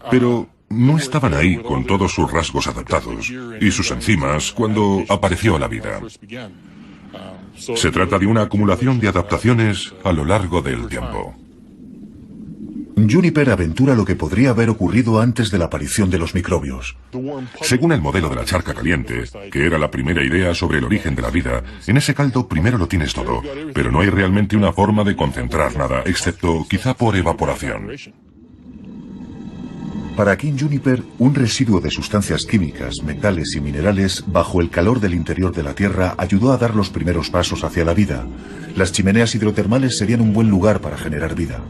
S4: Pero no estaban ahí con todos sus rasgos adaptados y sus enzimas cuando apareció la vida. Se trata de una acumulación de adaptaciones a lo largo del tiempo.
S1: Juniper aventura lo que podría haber ocurrido antes de la aparición de los microbios.
S4: Según el modelo de la charca caliente, que era la primera idea sobre el origen de la vida, en ese caldo primero lo tienes todo, pero no hay realmente una forma de concentrar nada, excepto quizá por evaporación.
S1: Para Kim Juniper, un residuo de sustancias químicas, metales y minerales bajo el calor del interior de la Tierra ayudó a dar los primeros pasos hacia la vida. Las chimeneas hidrotermales serían un buen lugar para generar vida.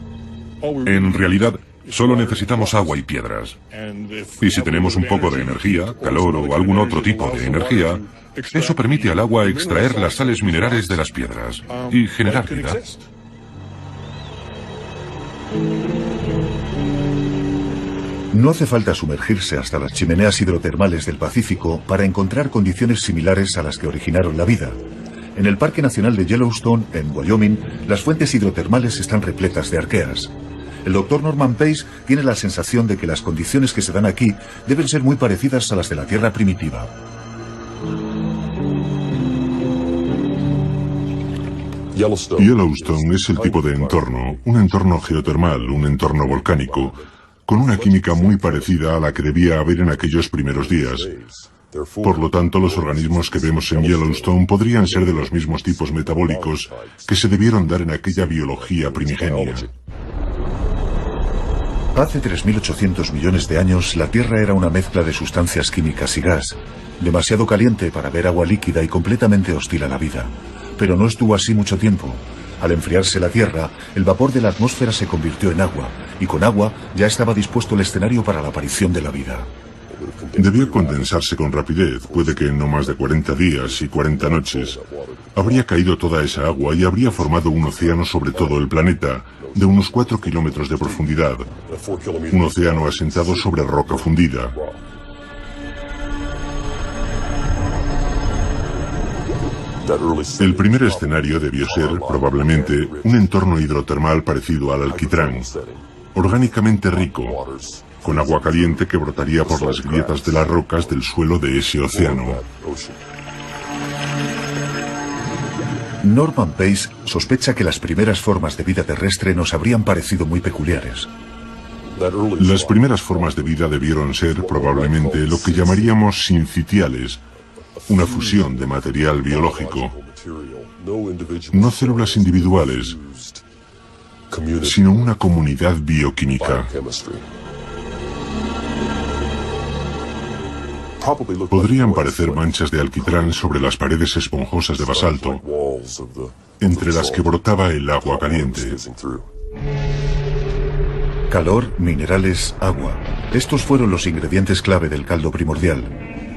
S4: En realidad, solo necesitamos agua y piedras. Y si tenemos un poco de energía, calor o algún otro tipo de energía, eso permite al agua extraer las sales minerales de las piedras y generar vida.
S1: No hace falta sumergirse hasta las chimeneas hidrotermales del Pacífico para encontrar condiciones similares a las que originaron la vida. En el Parque Nacional de Yellowstone, en Wyoming, las fuentes hidrotermales están repletas de arqueas. El doctor Norman Pace tiene la sensación de que las condiciones que se dan aquí deben ser muy parecidas a las de la Tierra primitiva.
S6: Yellowstone es el tipo de entorno, un entorno geotermal, un entorno volcánico, con una química muy parecida a la que debía haber en aquellos primeros días. Por lo tanto, los organismos que vemos en Yellowstone podrían ser de los mismos tipos metabólicos que se debieron dar en aquella biología primigenia.
S1: Hace 3.800 millones de años, la Tierra era una mezcla de sustancias químicas y gas, demasiado caliente para ver agua líquida y completamente hostil a la vida. Pero no estuvo así mucho tiempo. Al enfriarse la Tierra, el vapor de la atmósfera se convirtió en agua, y con agua ya estaba dispuesto el escenario para la aparición de la vida.
S6: Debió condensarse con rapidez, puede que en no más de 40 días y 40 noches. Habría caído toda esa agua y habría formado un océano sobre todo el planeta, de unos 4 kilómetros de profundidad. Un océano asentado sobre roca fundida. El primer escenario debió ser, probablemente, un entorno hidrotermal parecido al alquitrán, orgánicamente rico, con agua caliente que brotaría por las grietas de las rocas del suelo de ese océano.
S1: Norman Pace sospecha que las primeras formas de vida terrestre nos habrían parecido muy peculiares.
S6: Las primeras formas de vida debieron ser probablemente lo que llamaríamos sincitiales, una fusión de material biológico, no células individuales, sino una comunidad bioquímica. Podrían parecer manchas de alquitrán sobre las paredes esponjosas de basalto, entre las que brotaba el agua caliente.
S1: Calor, minerales, agua. Estos fueron los ingredientes clave del caldo primordial.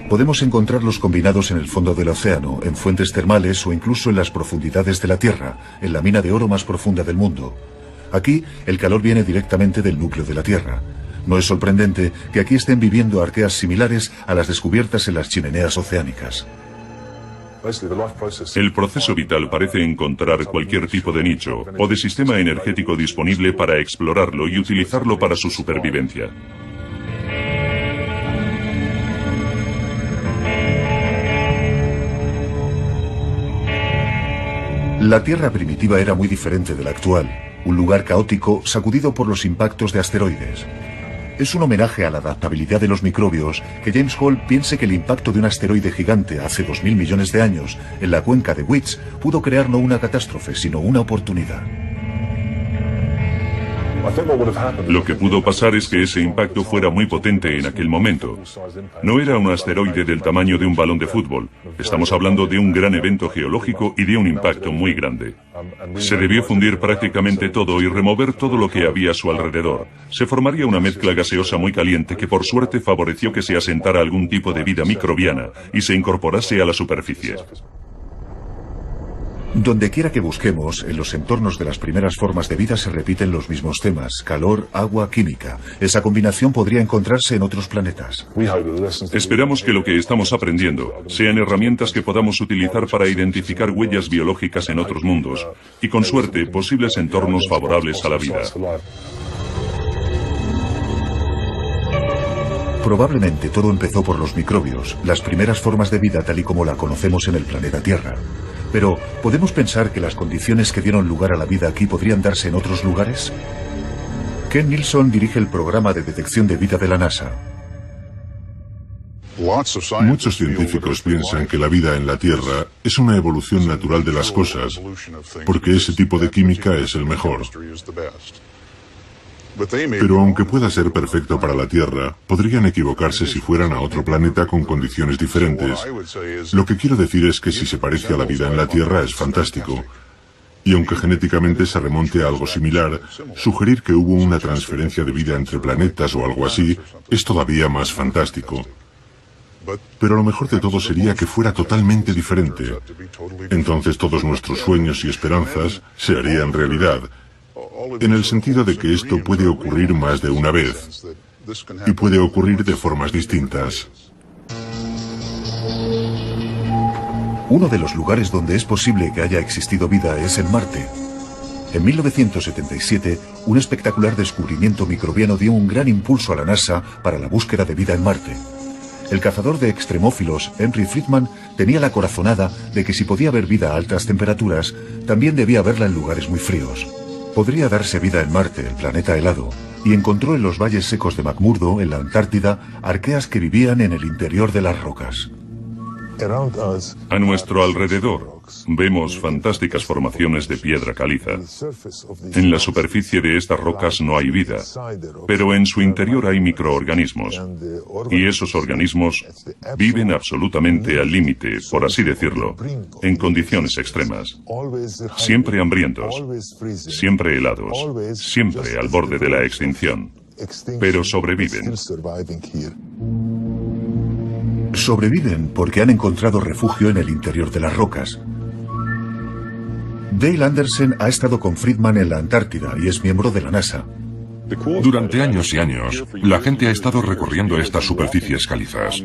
S1: Podemos encontrarlos combinados en el fondo del océano, en fuentes termales o incluso en las profundidades de la Tierra, en la mina de oro más profunda del mundo. Aquí, el calor viene directamente del núcleo de la Tierra. No es sorprendente que aquí estén viviendo arqueas similares a las descubiertas en las chimeneas oceánicas.
S5: El proceso vital parece encontrar cualquier tipo de nicho o de sistema energético disponible para explorarlo y utilizarlo para su supervivencia.
S1: La Tierra primitiva era muy diferente de la actual, un lugar caótico sacudido por los impactos de asteroides. Es un homenaje a la adaptabilidad de los microbios que James Hall piense que el impacto de un asteroide gigante hace 2000 millones de años en la cuenca de Weech pudo crear no una catástrofe, sino una oportunidad.
S5: Lo que pudo pasar es que ese impacto fuera muy potente en aquel momento. No era un asteroide del tamaño de un balón de fútbol. Estamos hablando de un gran evento geológico y de un impacto muy grande. Se debió fundir prácticamente todo y remover todo lo que había a su alrededor. Se formaría una mezcla gaseosa muy caliente que por suerte favoreció que se asentara algún tipo de vida microbiana y se incorporase a la superficie.
S1: Donde quiera que busquemos, en los entornos de las primeras formas de vida se repiten los mismos temas: calor, agua, química. Esa combinación podría encontrarse en otros planetas.
S5: Esperamos que lo que estamos aprendiendo sean herramientas que podamos utilizar para identificar huellas biológicas en otros mundos y, con suerte, posibles entornos favorables a la vida.
S1: Probablemente todo empezó por los microbios, las primeras formas de vida tal y como la conocemos en el planeta Tierra. Pero, ¿podemos pensar que las condiciones que dieron lugar a la vida aquí podrían darse en otros lugares? Ken Nilsson dirige el programa de detección de vida de la NASA.
S6: Muchos científicos piensan que la vida en la Tierra es una evolución natural de las cosas, porque ese tipo de química es el mejor. Pero aunque pueda ser perfecto para la Tierra, podrían equivocarse si fueran a otro planeta con condiciones diferentes. Lo que quiero decir es que si se parece a la vida en la Tierra es fantástico. Y aunque genéticamente se remonte a algo similar, sugerir que hubo una transferencia de vida entre planetas o algo así es todavía más fantástico. Pero lo mejor de todo sería que fuera totalmente diferente. Entonces todos nuestros sueños y esperanzas se harían realidad, en el sentido de que esto puede ocurrir más de una vez, y puede ocurrir de formas distintas.
S1: Uno de los lugares donde es posible que haya existido vida es en Marte. En 1977, un espectacular descubrimiento microbiano dio un gran impulso a la NASA para la búsqueda de vida en Marte. El cazador de extremófilos, Henry Friedman, tenía la corazonada de que si podía haber vida a altas temperaturas, también debía haberla en lugares muy fríos. Podría darse vida en Marte, el planeta helado, y encontró en los valles secos de McMurdo, en la Antártida, arqueas que vivían en el interior de las rocas.
S5: A nuestro alrededor vemos fantásticas formaciones de piedra caliza. En la superficie de estas rocas no hay vida, pero en su interior hay microorganismos. Y esos organismos viven absolutamente al límite, por así decirlo, en condiciones extremas. Siempre hambrientos, siempre helados, siempre al borde de la extinción. Pero sobreviven.
S1: Sobreviven porque han encontrado refugio en el interior de las rocas. Dale Anderson ha estado con Friedman en la Antártida y es miembro de la NASA.
S4: Durante años y años, la gente ha estado recorriendo estas superficies calizas.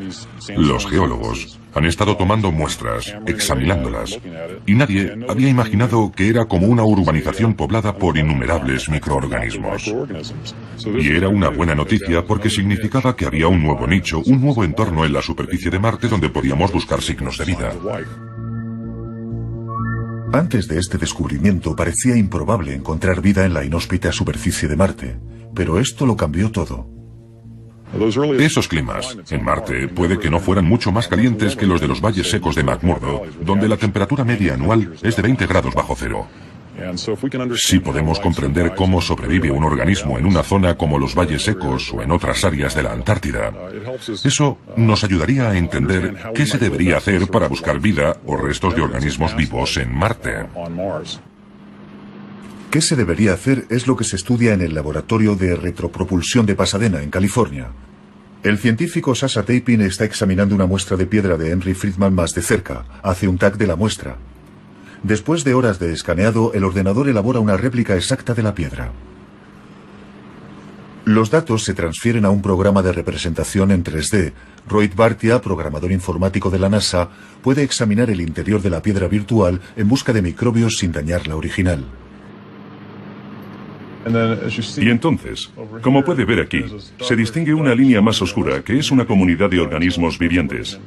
S4: Los geólogos han estado tomando muestras, examinándolas, y nadie había imaginado que era como una urbanización poblada por innumerables microorganismos. Y era una buena noticia porque significaba que había un nuevo nicho, un nuevo entorno en la superficie de Marte donde podíamos buscar signos de vida.
S1: Antes de este descubrimiento parecía improbable encontrar vida en la inhóspita superficie de Marte, pero esto lo cambió todo.
S4: Esos climas en Marte puede que no fueran mucho más calientes que los de los valles secos de McMurdo, donde la temperatura media anual es de 20 grados bajo cero. Si podemos comprender cómo sobrevive un organismo en una zona como los valles secos o en otras áreas de la Antártida, eso nos ayudaría a entender qué se debería hacer para buscar vida o restos de organismos vivos en Marte.
S1: ¿Qué se debería hacer? Es lo que se estudia en el Laboratorio de Retropropulsión de Pasadena, en California. El científico Sasha Tapin está examinando una muestra de piedra de Henry Friedman más de cerca. Hace un tag de la muestra. Después de horas de escaneado, el ordenador elabora una réplica exacta de la piedra. Los datos se transfieren a un programa de representación en 3D. Rohit Bhartia, programador informático de la NASA, puede examinar el interior de la piedra virtual en busca de microbios sin dañar la original.
S5: Y entonces, como puede ver aquí, se distingue una línea más oscura que es una comunidad de organismos vivientes.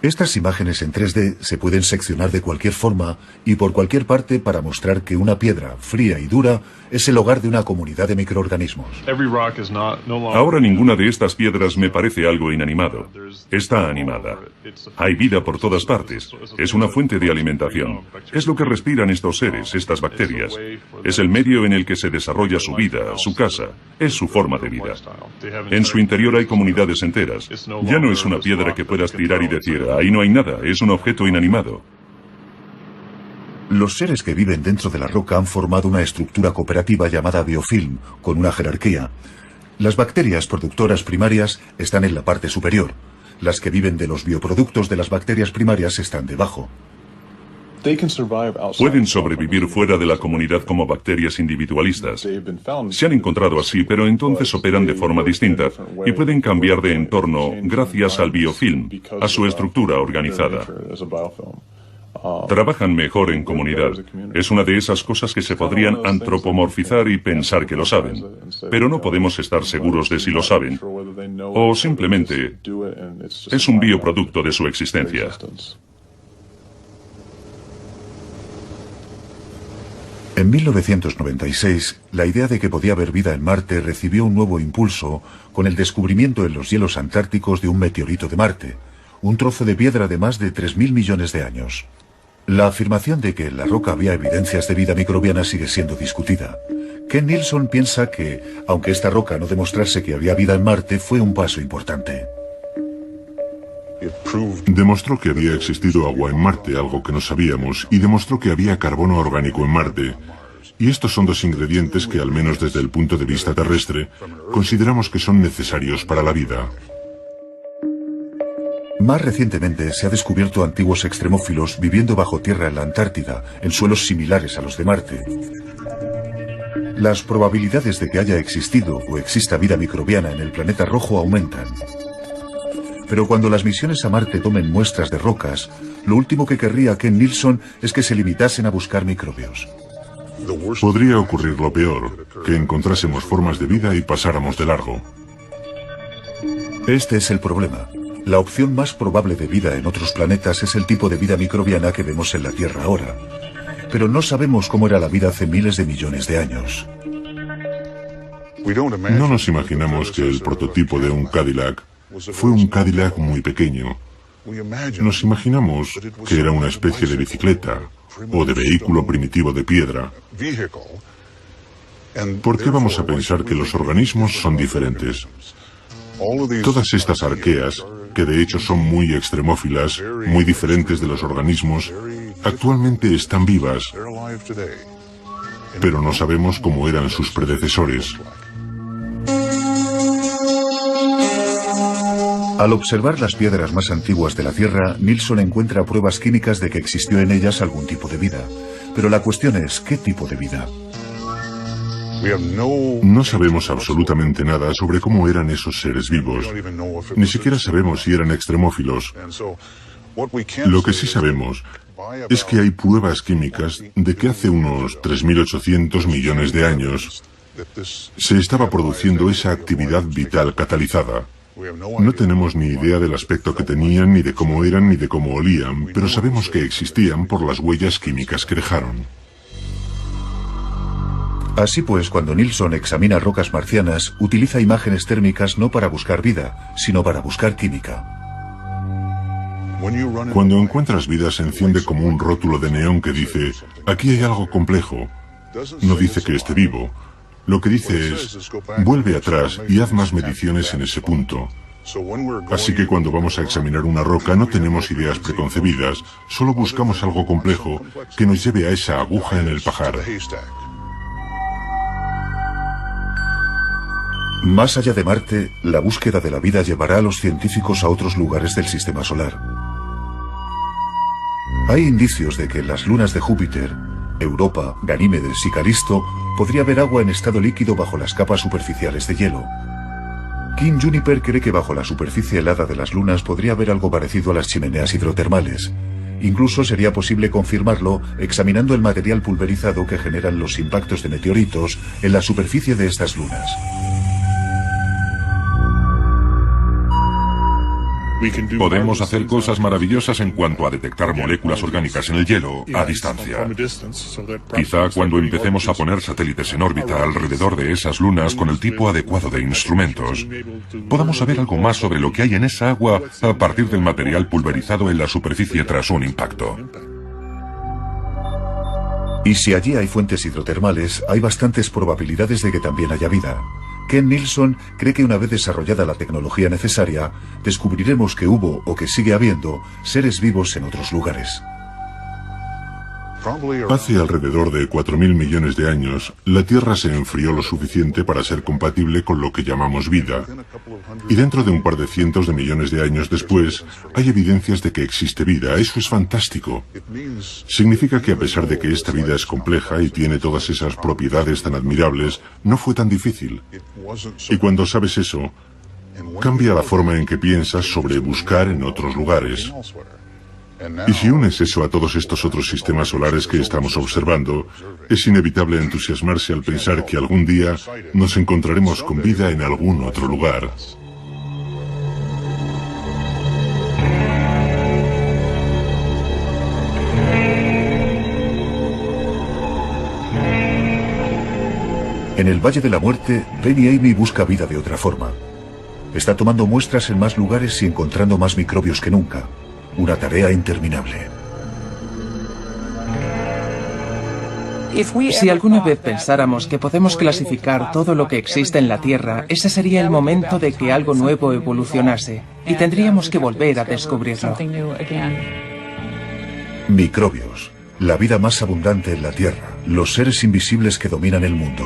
S1: Estas imágenes en 3D se pueden seccionar de cualquier forma y por cualquier parte para mostrar que una piedra fría y dura es el hogar de una comunidad de microorganismos.
S5: Ahora ninguna de estas piedras me parece algo inanimado. Está animada. Hay vida por todas partes. Es una fuente de alimentación. Es lo que respiran estos seres, estas bacterias. Es el medio en el que se desarrolla su vida, su casa. Es su forma de vida. En su interior hay comunidades enteras. Ya no es una piedra que puedas tirar y decir, ahí no hay nada, es un objeto inanimado.
S1: Los seres que viven dentro de la roca han formado una estructura cooperativa llamada biofilm, con una jerarquía. Las bacterias productoras primarias están en la parte superior. Las que viven de los bioproductos de las bacterias primarias están debajo.
S5: Pueden sobrevivir fuera de la comunidad como bacterias individualistas. Se han encontrado así, pero entonces operan de forma distinta y pueden cambiar de entorno gracias al biofilm, a su estructura organizada. Trabajan mejor en comunidad. Es una de esas cosas que se podrían antropomorfizar y pensar que lo saben, pero no podemos estar seguros de si lo saben, o simplemente es un bioproducto de su existencia.
S1: En 1996, la idea de que podía haber vida en Marte recibió un nuevo impulso con el descubrimiento en los hielos antárticos de un meteorito de Marte, un trozo de piedra de más de 3.000 millones de años. La afirmación de que en la roca había evidencias de vida microbiana sigue siendo discutida. Ken Nilsson piensa que, aunque esta roca no demostrase que había vida en Marte, fue un paso importante.
S6: Demostró que había existido agua en Marte, algo que no sabíamos, y demostró que había carbono orgánico en Marte. Y estos son dos ingredientes que, al menos desde el punto de vista terrestre, consideramos que son necesarios para la vida.
S1: Más recientemente se ha descubierto antiguos extremófilos viviendo bajo tierra en la Antártida, en suelos similares a los de Marte. Las probabilidades de que haya existido o exista vida microbiana en el planeta rojo aumentan. Pero cuando las misiones a Marte tomen muestras de rocas, lo último que querría Ken Nilsson es que se limitasen a buscar microbios.
S6: Podría ocurrir lo peor, que encontrásemos formas de vida y pasáramos de largo.
S1: Este es el problema. La opción más probable de vida en otros planetas es el tipo de vida microbiana que vemos en la Tierra ahora. Pero no sabemos cómo era la vida hace miles de millones de años.
S6: No nos imaginamos que el prototipo de un Cadillac fue un Cadillac muy pequeño. Nos imaginamos que era una especie de bicicleta o de vehículo primitivo de piedra. ¿Por qué vamos a pensar que los organismos son diferentes? Todas estas arqueas, que de hecho son muy extremófilas, muy diferentes de los organismos, actualmente están vivas, pero no sabemos cómo eran sus predecesores.
S1: Al observar las piedras más antiguas de la Tierra, Nilsson encuentra pruebas químicas de que existió en ellas algún tipo de vida. Pero la cuestión es, ¿qué tipo de vida?
S6: No sabemos absolutamente nada sobre cómo eran esos seres vivos. Ni siquiera sabemos si eran extremófilos. Lo que sí sabemos es que hay pruebas químicas de que hace unos 3.800 millones de años se estaba produciendo esa actividad vital catalizada. No tenemos ni idea del aspecto que tenían, ni de cómo eran, ni de cómo olían, pero sabemos que existían por las huellas químicas que dejaron.
S1: Así pues, cuando Nilsson examina rocas marcianas, utiliza imágenes térmicas no para buscar vida, sino para buscar química.
S6: Cuando encuentras vida se enciende como un rótulo de neón que dice, aquí hay algo complejo. No dice que esté vivo. Lo que dice es, vuelve atrás y haz más mediciones en ese punto. Así que cuando vamos a examinar una roca no tenemos ideas preconcebidas, solo buscamos algo complejo que nos lleve a esa aguja en el pajar.
S1: Más allá de Marte, la búsqueda de la vida llevará a los científicos a otros lugares del sistema solar. Hay indicios de que en las lunas de Júpiter, Europa, Ganímedes y Calisto, podría haber agua en estado líquido bajo las capas superficiales de hielo. King Juniper cree que bajo la superficie helada de las lunas podría haber algo parecido a las chimeneas hidrotermales. Incluso sería posible confirmarlo examinando el material pulverizado que generan los impactos de meteoritos en la superficie de estas lunas.
S4: Podemos hacer cosas maravillosas en cuanto a detectar moléculas orgánicas en el hielo a distancia. Quizá cuando empecemos a poner satélites en órbita alrededor de esas lunas con el tipo adecuado de instrumentos, podamos saber algo más sobre lo que hay en esa agua a partir del material pulverizado en la superficie tras un impacto.
S1: Y si allí hay fuentes hidrotermales, hay bastantes probabilidades de que también haya vida. Ken Nilsson cree que una vez desarrollada la tecnología necesaria, descubriremos que hubo o que sigue habiendo seres vivos en otros lugares.
S6: Hace alrededor de 4.000 millones de años, la Tierra se enfrió lo suficiente para ser compatible con lo que llamamos vida. Y dentro de un par de cientos de millones de años después, hay evidencias de que existe vida. Eso es fantástico. Significa que a pesar de que esta vida es compleja y tiene todas esas propiedades tan admirables, no fue tan difícil. Y cuando sabes eso, cambia la forma en que piensas sobre buscar en otros lugares. Y si unes eso a todos estos otros sistemas solares que estamos observando, es inevitable entusiasmarse al pensar que algún día nos encontraremos con vida en algún otro lugar.
S1: En el Valle de la Muerte, Ben y Amy busca vida de otra forma. Está tomando muestras en más lugares y encontrando más microbios que nunca. Una tarea interminable.
S2: Si alguna vez pensáramos que podemos clasificar todo lo que existe en la Tierra, ese sería el momento de que algo nuevo evolucionase, y tendríamos que volver a descubrirlo.
S1: Microbios, la vida más abundante en la Tierra, los seres invisibles que dominan el mundo.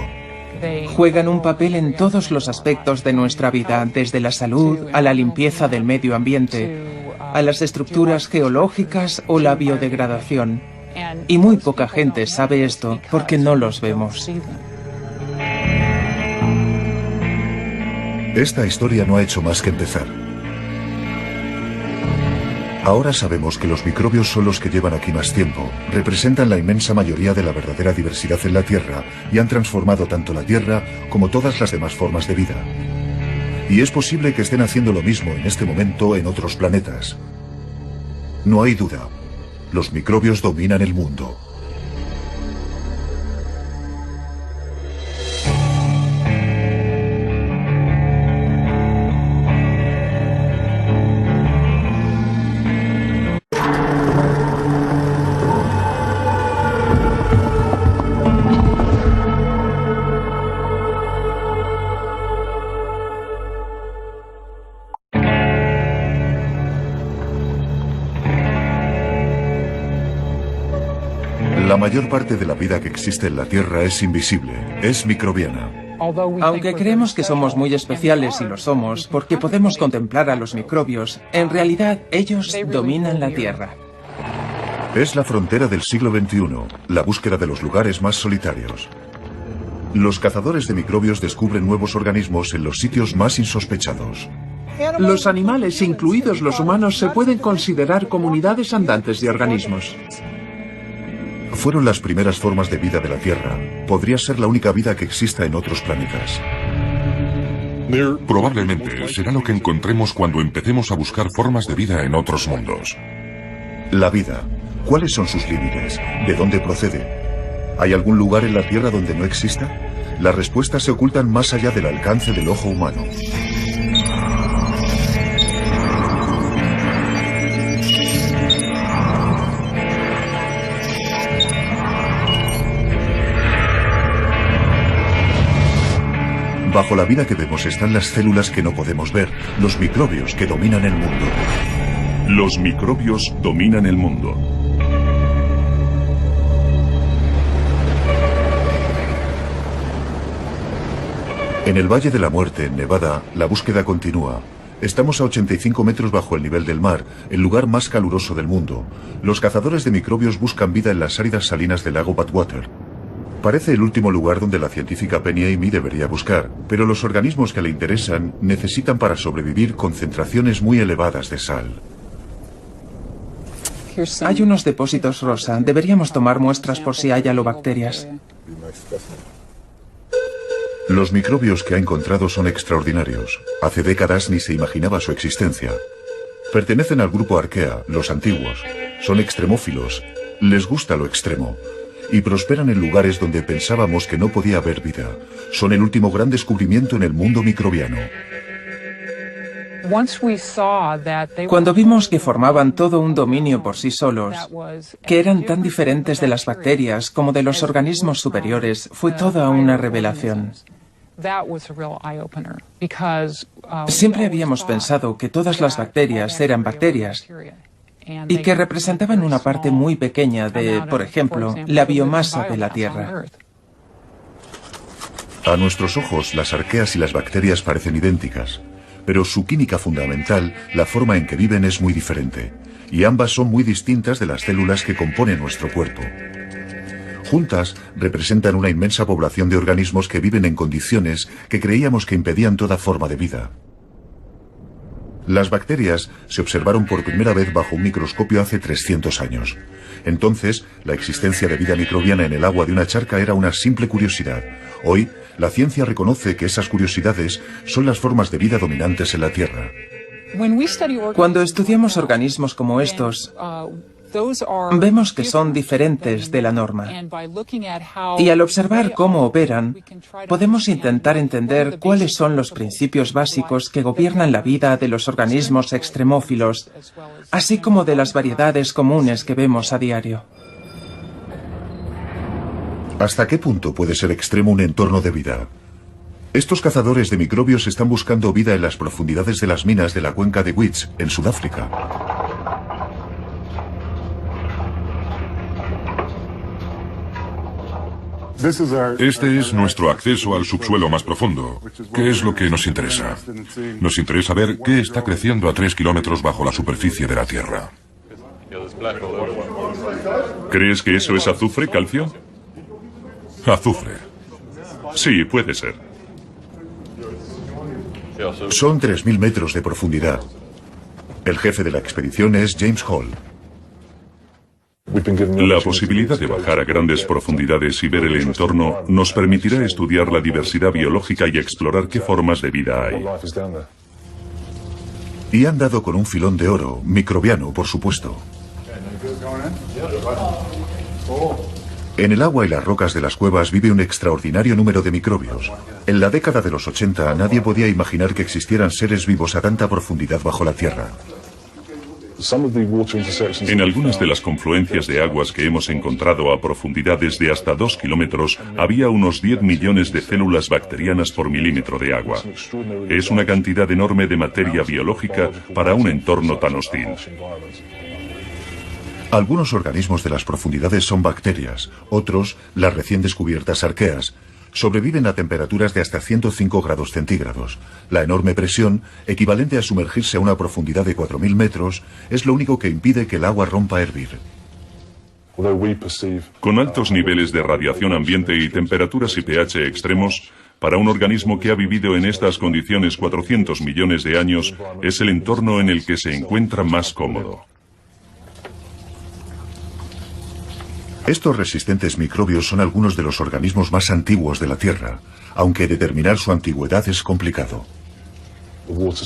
S2: Juegan un papel en todos los aspectos de nuestra vida, desde la salud a la limpieza del medio ambiente, a las estructuras geológicas o la biodegradación. Y muy poca gente sabe esto porque no los vemos.
S1: Esta historia no ha hecho más que empezar. Ahora sabemos que los microbios son los que llevan aquí más tiempo, representan la inmensa mayoría de la verdadera diversidad en la Tierra y han transformado tanto la Tierra como todas las demás formas de vida. Y es posible que estén haciendo lo mismo en este momento en otros planetas. No hay duda, los microbios dominan el mundo. La mayor parte de la vida que existe en la Tierra es invisible, es microbiana.
S2: Aunque creemos que somos muy especiales y lo somos porque podemos contemplar a los microbios, en realidad ellos dominan la Tierra.
S1: Es la frontera del siglo XXI, la búsqueda de los lugares más solitarios. Los cazadores de microbios descubren nuevos organismos en los sitios más insospechados.
S3: Los animales, incluidos los humanos, se pueden considerar comunidades andantes de organismos.
S1: Fueron las primeras formas de vida de la Tierra. Podría ser la única vida que exista en otros planetas.
S4: Probablemente será lo que encontremos cuando empecemos a buscar formas de vida en otros mundos.
S1: La vida. ¿Cuáles son sus límites? ¿De dónde procede? ¿Hay algún lugar en la Tierra donde no exista? Las respuestas se ocultan más allá del alcance del ojo humano. Bajo la vida que vemos están las células que no podemos ver, los microbios que dominan el mundo.
S5: Los microbios dominan el mundo.
S1: En el Valle de la Muerte, en Nevada, la búsqueda continúa. Estamos a 85 metros bajo el nivel del mar, el lugar más caluroso del mundo. Los cazadores de microbios buscan vida en las áridas salinas del lago Badwater. Parece el último lugar donde la científica Penny Amy debería buscar, pero los organismos que le interesan necesitan para sobrevivir concentraciones muy elevadas de sal.
S2: Hay unos depósitos rosa. Deberíamos tomar muestras por si hay halobacterias.
S1: Los microbios que ha encontrado son extraordinarios. Hace décadas ni se imaginaba su existencia. Pertenecen al grupo Archaea, los antiguos. Son extremófilos. Les gusta lo extremo. Y prosperan en lugares donde pensábamos que no podía haber vida. Son el último gran descubrimiento en el mundo microbiano.
S2: Cuando vimos que formaban todo un dominio por sí solos, que eran tan diferentes de las bacterias como de los organismos superiores, fue toda una revelación. Siempre habíamos pensado que todas las bacterias eran bacterias y que representaban una parte muy pequeña de, por ejemplo, la biomasa de la Tierra.
S1: A nuestros ojos, las arqueas y las bacterias parecen idénticas, pero su química fundamental, la forma en que viven, es muy diferente, y ambas son muy distintas de las células que componen nuestro cuerpo. Juntas, representan una inmensa población de organismos que viven en condiciones que creíamos que impedían toda forma de vida. Las bacterias se observaron por primera vez bajo un microscopio hace 300 años. Entonces, la existencia de vida microbiana en el agua de una charca era una simple curiosidad. Hoy, la ciencia reconoce que esas curiosidades son las formas de vida dominantes en la Tierra.
S2: Cuando estudiamos organismos como estos, vemos que son diferentes de la norma. Y al observar cómo operan, podemos intentar entender cuáles son los principios básicos que gobiernan la vida de los organismos extremófilos, así como de las variedades comunes que vemos a diario.
S1: ¿Hasta qué punto puede ser extremo un entorno de vida? Estos cazadores de microbios están buscando vida en las profundidades de las minas de la cuenca de Wits, en Sudáfrica.
S4: Este es nuestro acceso al subsuelo más profundo. ¿Qué es lo que nos interesa? Nos interesa ver qué está creciendo a 3 kilómetros bajo la superficie de la Tierra.
S5: ¿Crees que eso es azufre, calcio?
S4: Azufre.
S5: Sí, puede ser.
S1: Son 3.000 metros de profundidad. El jefe de la expedición es James Hall.
S5: La posibilidad de bajar a grandes profundidades y ver el entorno nos permitirá estudiar la diversidad biológica y explorar qué formas de vida hay.
S1: Y han dado con un filón de oro, microbiano, por supuesto. En el agua y las rocas de las cuevas vive un extraordinario número de microbios. En la década de los 80 nadie podía imaginar que existieran seres vivos a tanta profundidad bajo la Tierra.
S5: En algunas de las confluencias de aguas que hemos encontrado a profundidades de hasta 2 kilómetros, había unos 10 millones de células bacterianas por milímetro de agua. Es una cantidad enorme de materia biológica para un entorno tan hostil.
S1: Algunos organismos de las profundidades son bacterias, otros, las recién descubiertas arqueas. Sobreviven a temperaturas de hasta 105 grados centígrados. La enorme presión, equivalente a sumergirse a una profundidad de 4.000 metros, es lo único que impide que el agua rompa a hervir.
S5: Con altos niveles de radiación ambiente y temperaturas y pH extremos, para un organismo que ha vivido en estas condiciones 400 millones de años, es el entorno en el que se encuentra más cómodo.
S1: Estos resistentes microbios son algunos de los organismos más antiguos de la Tierra, aunque determinar su antigüedad es complicado.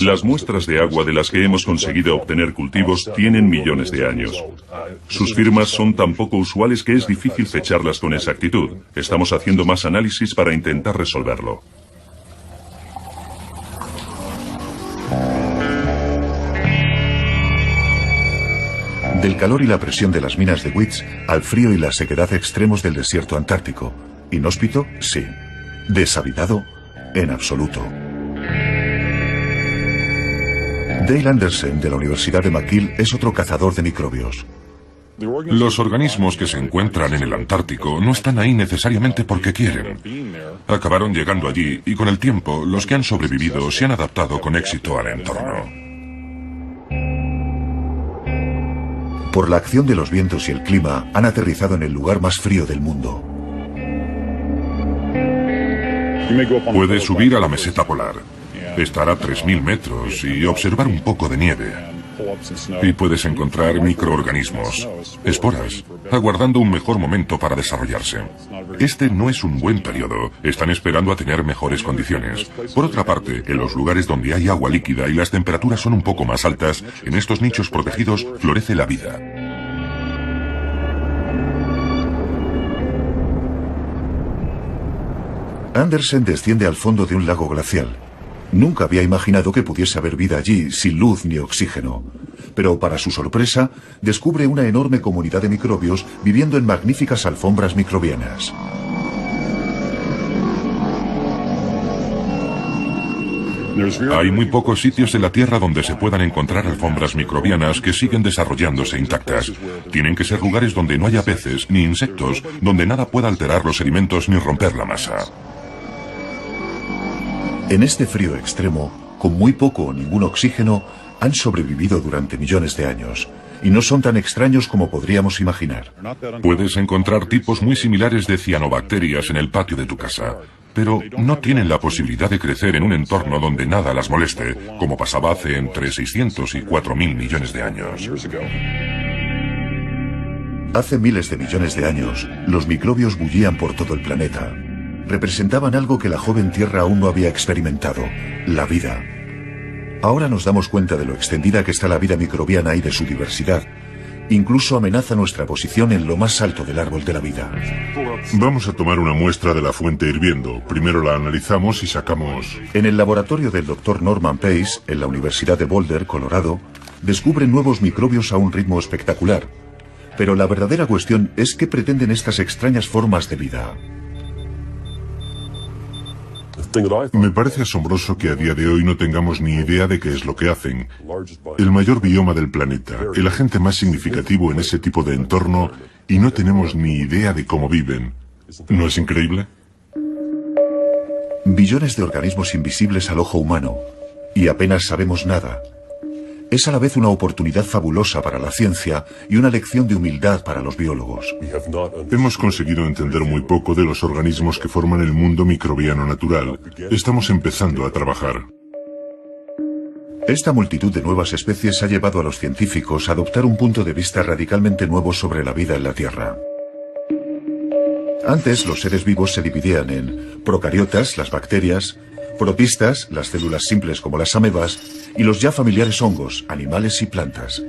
S5: Las muestras de agua de las que hemos conseguido obtener cultivos tienen millones de años. Sus firmas son tan poco usuales que es difícil fecharlas con exactitud. Estamos haciendo más análisis para intentar resolverlo.
S1: Del calor y la presión de las minas de Wits al frío y la sequedad extremos del desierto antártico. ¿Inhóspito? Sí. ¿Deshabitado? En absoluto. Dale Anderson, de la Universidad de McGill, es otro cazador de microbios.
S4: Los organismos que se encuentran en el Antártico no están ahí necesariamente porque quieren. Acabaron llegando allí y con el tiempo los que han sobrevivido se han adaptado con éxito al entorno.
S1: Por la acción de los vientos y el clima, han aterrizado en el lugar más frío del mundo.
S4: Puede subir a la meseta polar, estar a 3000 metros y observar un poco de nieve. Y puedes encontrar microorganismos, esporas, aguardando un mejor momento para desarrollarse. Este no es un buen periodo, están esperando a tener mejores condiciones. Por otra parte, en los lugares donde hay agua líquida y las temperaturas son un poco más altas, en estos nichos protegidos florece la vida.
S1: Anderson desciende al fondo de un lago glacial. Nunca había imaginado que pudiese haber vida allí, sin luz ni oxígeno. Pero para su sorpresa, descubre una enorme comunidad de microbios viviendo en magníficas alfombras microbianas.
S4: Hay muy pocos sitios en la Tierra donde se puedan encontrar alfombras microbianas que siguen desarrollándose intactas. Tienen que ser lugares donde no haya peces ni insectos, donde nada pueda alterar los sedimentos ni romper la masa.
S1: En este frío extremo, con muy poco o ningún oxígeno, han sobrevivido durante millones de años, y no son tan extraños como podríamos imaginar.
S4: Puedes encontrar tipos muy similares de cianobacterias en el patio de tu casa, pero no tienen la posibilidad de crecer en un entorno donde nada las moleste, como pasaba hace entre 600 y 4000 millones de años.
S1: Hace miles de millones de años, los microbios bullían por todo el planeta. Representaban algo que la joven Tierra aún no había experimentado, la vida. Ahora nos damos cuenta de lo extendida que está la vida microbiana y de su diversidad. Incluso amenaza nuestra posición en lo más alto del árbol de la vida.
S6: Vamos a tomar una muestra de la fuente hirviendo. Primero la analizamos y sacamos...
S1: En el laboratorio del Dr. Norman Pace, en la Universidad de Boulder, Colorado, descubren nuevos microbios a un ritmo espectacular. Pero la verdadera cuestión es qué pretenden estas extrañas formas de vida.
S6: Me parece asombroso que a día de hoy no tengamos ni idea de qué es lo que hacen. El mayor bioma del planeta, el agente más significativo en ese tipo de entorno, y no tenemos ni idea de cómo viven. ¿No es increíble?
S1: Billones de organismos invisibles al ojo humano, y apenas sabemos nada. Es a la vez una oportunidad fabulosa para la ciencia y una lección de humildad para los biólogos.
S6: Hemos conseguido entender muy poco de los organismos que forman el mundo microbiano natural. Estamos empezando a trabajar.
S1: Esta multitud de nuevas especies ha llevado a los científicos a adoptar un punto de vista radicalmente nuevo sobre la vida en la Tierra. Antes, los seres vivos se dividían en procariotas, las bacterias, protistas, las células simples como las amebas, y los ya familiares hongos, animales y plantas.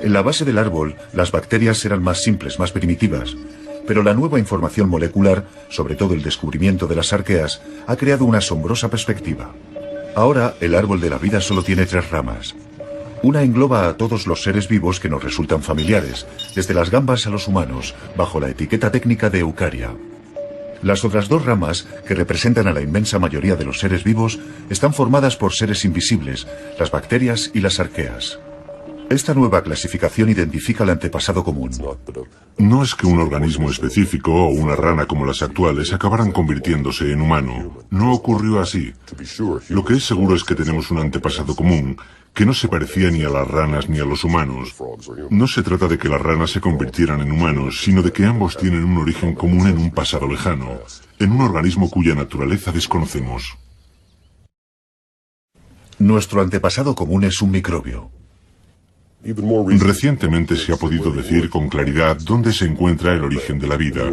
S1: En la base del árbol, las bacterias eran más simples, más primitivas, pero la nueva información molecular, sobre todo el descubrimiento de las arqueas, ha creado una asombrosa perspectiva. Ahora, el árbol de la vida solo tiene 3 ramas. Una engloba a todos los seres vivos que nos resultan familiares, desde las gambas a los humanos, bajo la etiqueta técnica de Eukarya. Las otras 2 ramas, que representan a la inmensa mayoría de los seres vivos, están formadas por seres invisibles, las bacterias y las arqueas. Esta nueva clasificación identifica el antepasado común.
S6: No es que un organismo específico o una rana como las actuales acabaran convirtiéndose en humano. No ocurrió así. Lo que es seguro es que tenemos un antepasado común que no se parecía ni a las ranas ni a los humanos. No se trata de que las ranas se convirtieran en humanos, sino de que ambos tienen un origen común en un pasado lejano, en un organismo cuya naturaleza desconocemos.
S1: Nuestro antepasado común es un microbio.
S6: Recientemente se ha podido decir con claridad dónde se encuentra el origen de la vida,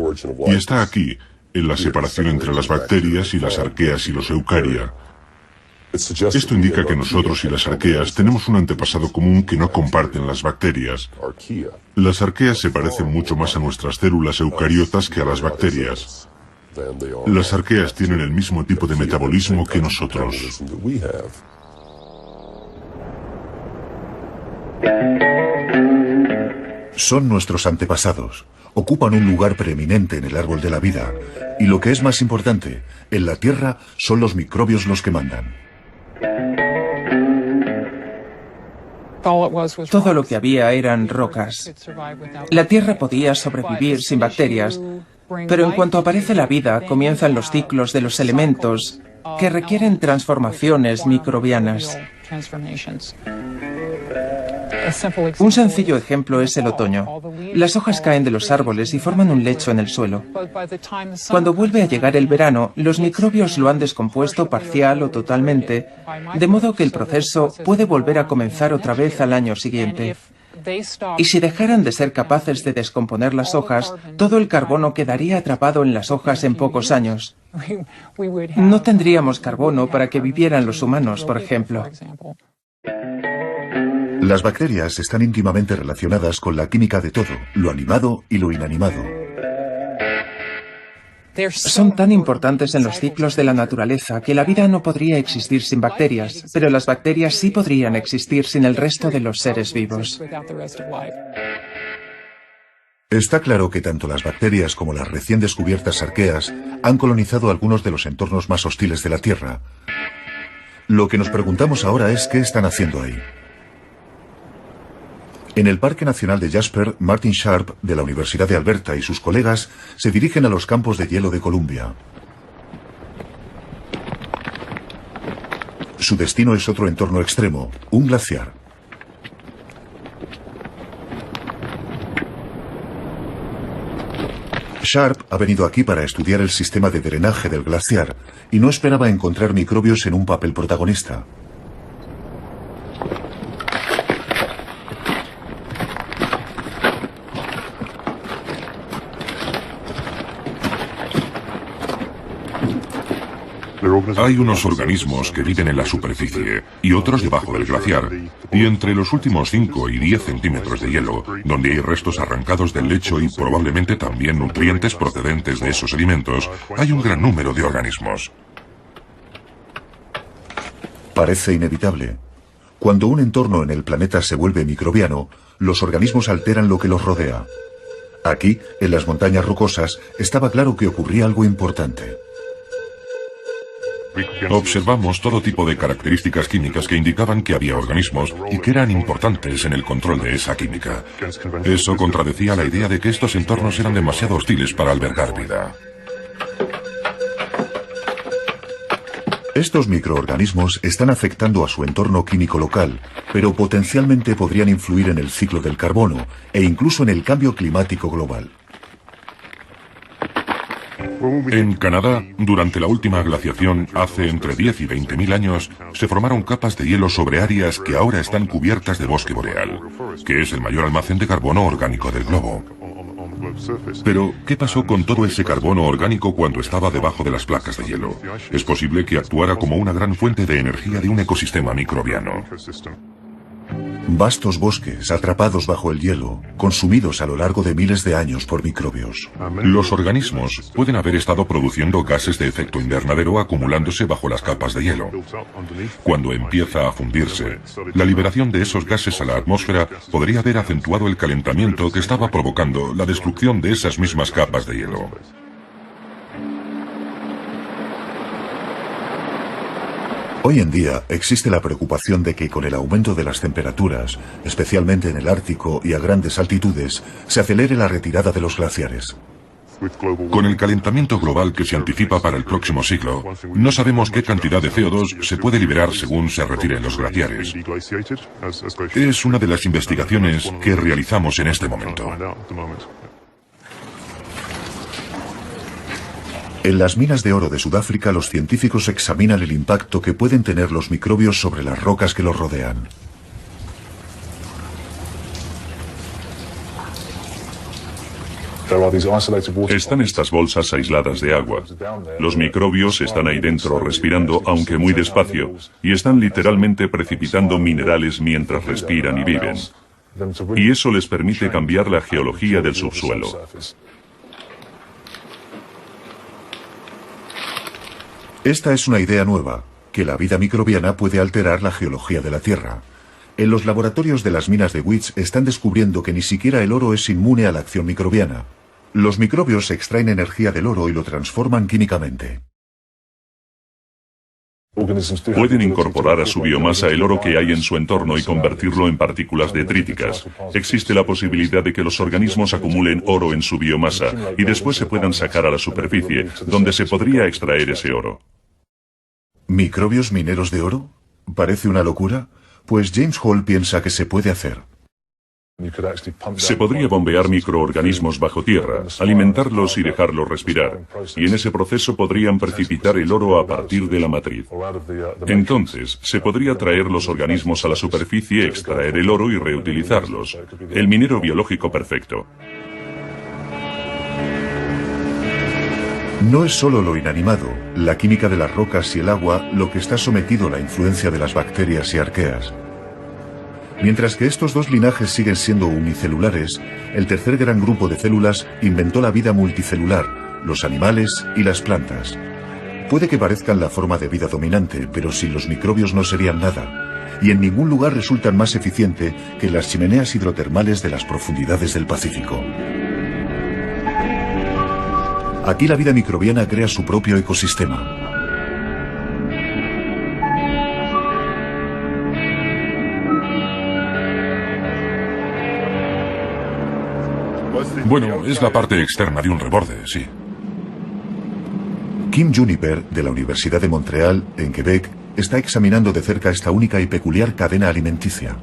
S6: y está aquí, en la separación entre las bacterias y las arqueas y los Eukarya. Esto indica que nosotros y las arqueas tenemos un antepasado común que no comparten las bacterias. Las arqueas se parecen mucho más a nuestras células eucariotas que a las bacterias. Las arqueas tienen el mismo tipo de metabolismo que nosotros.
S1: Son nuestros antepasados. Ocupan un lugar preeminente en el árbol de la vida. Y lo que es más importante, en la Tierra son los microbios los que mandan.
S2: Todo lo que había eran rocas. La Tierra podía sobrevivir sin bacterias, pero en cuanto aparece la vida, comienzan los ciclos de los elementos que requieren transformaciones microbianas. Un sencillo ejemplo es el otoño. Las hojas caen de los árboles y forman un lecho en el suelo. Cuando vuelve a llegar el verano, los microbios lo han descompuesto parcial o totalmente, de modo que el proceso puede volver a comenzar otra vez al año siguiente. Y si dejaran de ser capaces de descomponer las hojas, todo el carbono quedaría atrapado en las hojas en pocos años. No tendríamos carbono para que vivieran los humanos, por ejemplo.
S1: Las bacterias están íntimamente relacionadas con la química de todo, lo animado y lo inanimado.
S2: Son tan importantes en los ciclos de la naturaleza que la vida no podría existir sin bacterias, pero las bacterias sí podrían existir sin el resto de los seres vivos.
S1: Está claro que tanto las bacterias como las recién descubiertas arqueas han colonizado algunos de los entornos más hostiles de la Tierra. Lo que nos preguntamos ahora es qué están haciendo ahí. En el Parque Nacional de Jasper, Martin Sharp, de la Universidad de Alberta, y sus colegas se dirigen a los campos de hielo de Columbia. Su destino es otro entorno extremo, un glaciar. Sharp ha venido aquí para estudiar el sistema de drenaje del glaciar y no esperaba encontrar microbios en un papel protagonista.
S4: Hay unos organismos que viven en la superficie y otros debajo del glaciar, y entre los últimos 5 y 10 centímetros de hielo, donde hay restos arrancados del lecho y probablemente también nutrientes procedentes de esos sedimentos, hay un gran número de organismos.
S1: Parece inevitable. Cuando un entorno en el planeta se vuelve microbiano, los organismos alteran lo que los rodea. Aquí, en las montañas rocosas, estaba claro que ocurría algo importante.
S4: Observamos todo tipo de características químicas que indicaban que había organismos y que eran importantes en el control de esa química. Eso contradecía la idea de que estos entornos eran demasiado hostiles para albergar vida.
S1: Estos microorganismos están afectando a su entorno químico local, pero potencialmente podrían influir en el ciclo del carbono e incluso en el cambio climático global.
S4: En Canadá, durante la última glaciación, hace entre 10 y 20.000 años, se formaron capas de hielo sobre áreas que ahora están cubiertas de bosque boreal, que es el mayor almacén de carbono orgánico del globo. Pero, ¿qué pasó con todo ese carbono orgánico cuando estaba debajo de las placas de hielo? Es posible que actuara como una gran fuente de energía de un ecosistema microbiano.
S1: Vastos bosques atrapados bajo el hielo, consumidos a lo largo de miles de años por microbios.
S4: Los organismos pueden haber estado produciendo gases de efecto invernadero acumulándose bajo las capas de hielo. Cuando empieza a fundirse, la liberación de esos gases a la atmósfera podría haber acentuado el calentamiento que estaba provocando la destrucción de esas mismas capas de hielo.
S1: Hoy en día existe la preocupación de que con el aumento de las temperaturas, especialmente en el Ártico y a grandes altitudes, se acelere la retirada de los glaciares.
S4: Con el calentamiento global que se anticipa para el próximo siglo, no sabemos qué cantidad de CO2 se puede liberar según se retiren los glaciares. Es una de las investigaciones que realizamos en este momento.
S1: En las minas de oro de Sudáfrica, los científicos examinan el impacto que pueden tener los microbios sobre las rocas que los rodean.
S5: Están estas bolsas aisladas de agua. Los microbios están ahí dentro respirando, aunque muy despacio, y están literalmente precipitando minerales mientras respiran y viven. Y eso les permite cambiar la geología del subsuelo.
S1: Esta es una idea nueva, que la vida microbiana puede alterar la geología de la Tierra. En los laboratorios de las minas de Wits están descubriendo que ni siquiera el oro es inmune a la acción microbiana. Los microbios extraen energía del oro y lo transforman químicamente.
S5: Pueden incorporar a su biomasa el oro que hay en su entorno y convertirlo en partículas detríticas. Existe la posibilidad de que los organismos acumulen oro en su biomasa y después se puedan sacar a la superficie, donde se podría extraer ese oro.
S1: ¿Microbios mineros de oro? ¿Parece una locura? Pues James Hall piensa que se puede hacer.
S5: Se podría bombear microorganismos bajo tierra, alimentarlos y dejarlos respirar, y en ese proceso podrían precipitar el oro a partir de la matriz. Entonces, se podría traer los organismos a la superficie, extraer el oro y reutilizarlos. El minero biológico perfecto.
S1: No es solo lo inanimado, la química de las rocas y el agua lo que está sometido a la influencia de las bacterias y arqueas. Mientras que estos dos linajes siguen siendo unicelulares, el tercer gran grupo de células inventó la vida multicelular, los animales y las plantas. Puede que parezcan la forma de vida dominante, pero sin los microbios no serían nada, y en ningún lugar resultan más eficiente que las chimeneas hidrotermales de las profundidades del Pacífico. Aquí la vida microbiana crea su propio ecosistema.
S4: Bueno, es la parte externa de un reborde, sí.
S1: Kim Juniper, de la Universidad de Montreal, en Quebec, está examinando de cerca esta única y peculiar cadena alimenticia.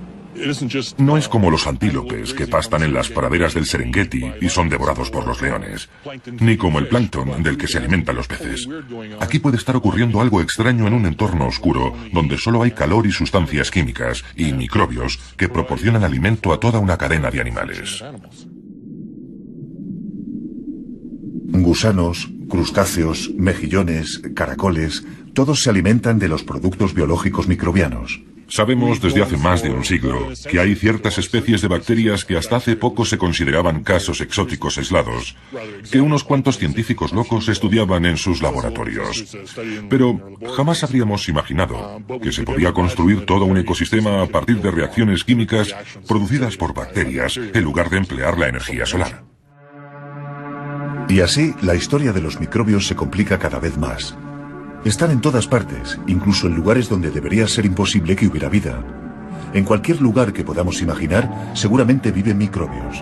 S4: No es como los antílopes que pastan en las praderas del Serengeti y son devorados por los leones, ni como el plancton del que se alimentan los peces. Aquí puede estar ocurriendo algo extraño en un entorno oscuro donde solo hay calor y sustancias químicas y microbios que proporcionan alimento a toda una cadena de animales.
S1: Gusanos, crustáceos, mejillones, caracoles, todos se alimentan de los productos biológicos microbianos.
S4: Sabemos desde hace más de un siglo que hay ciertas especies de bacterias que hasta hace poco se consideraban casos exóticos aislados, que unos cuantos científicos locos estudiaban en sus laboratorios. Pero jamás habríamos imaginado que se podía construir todo un ecosistema a partir de reacciones químicas producidas por bacterias en lugar de emplear la energía solar.
S1: Y así, la historia de los microbios se complica cada vez más. Están en todas partes, incluso en lugares donde debería ser imposible que hubiera vida. En cualquier lugar que podamos imaginar, seguramente viven microbios.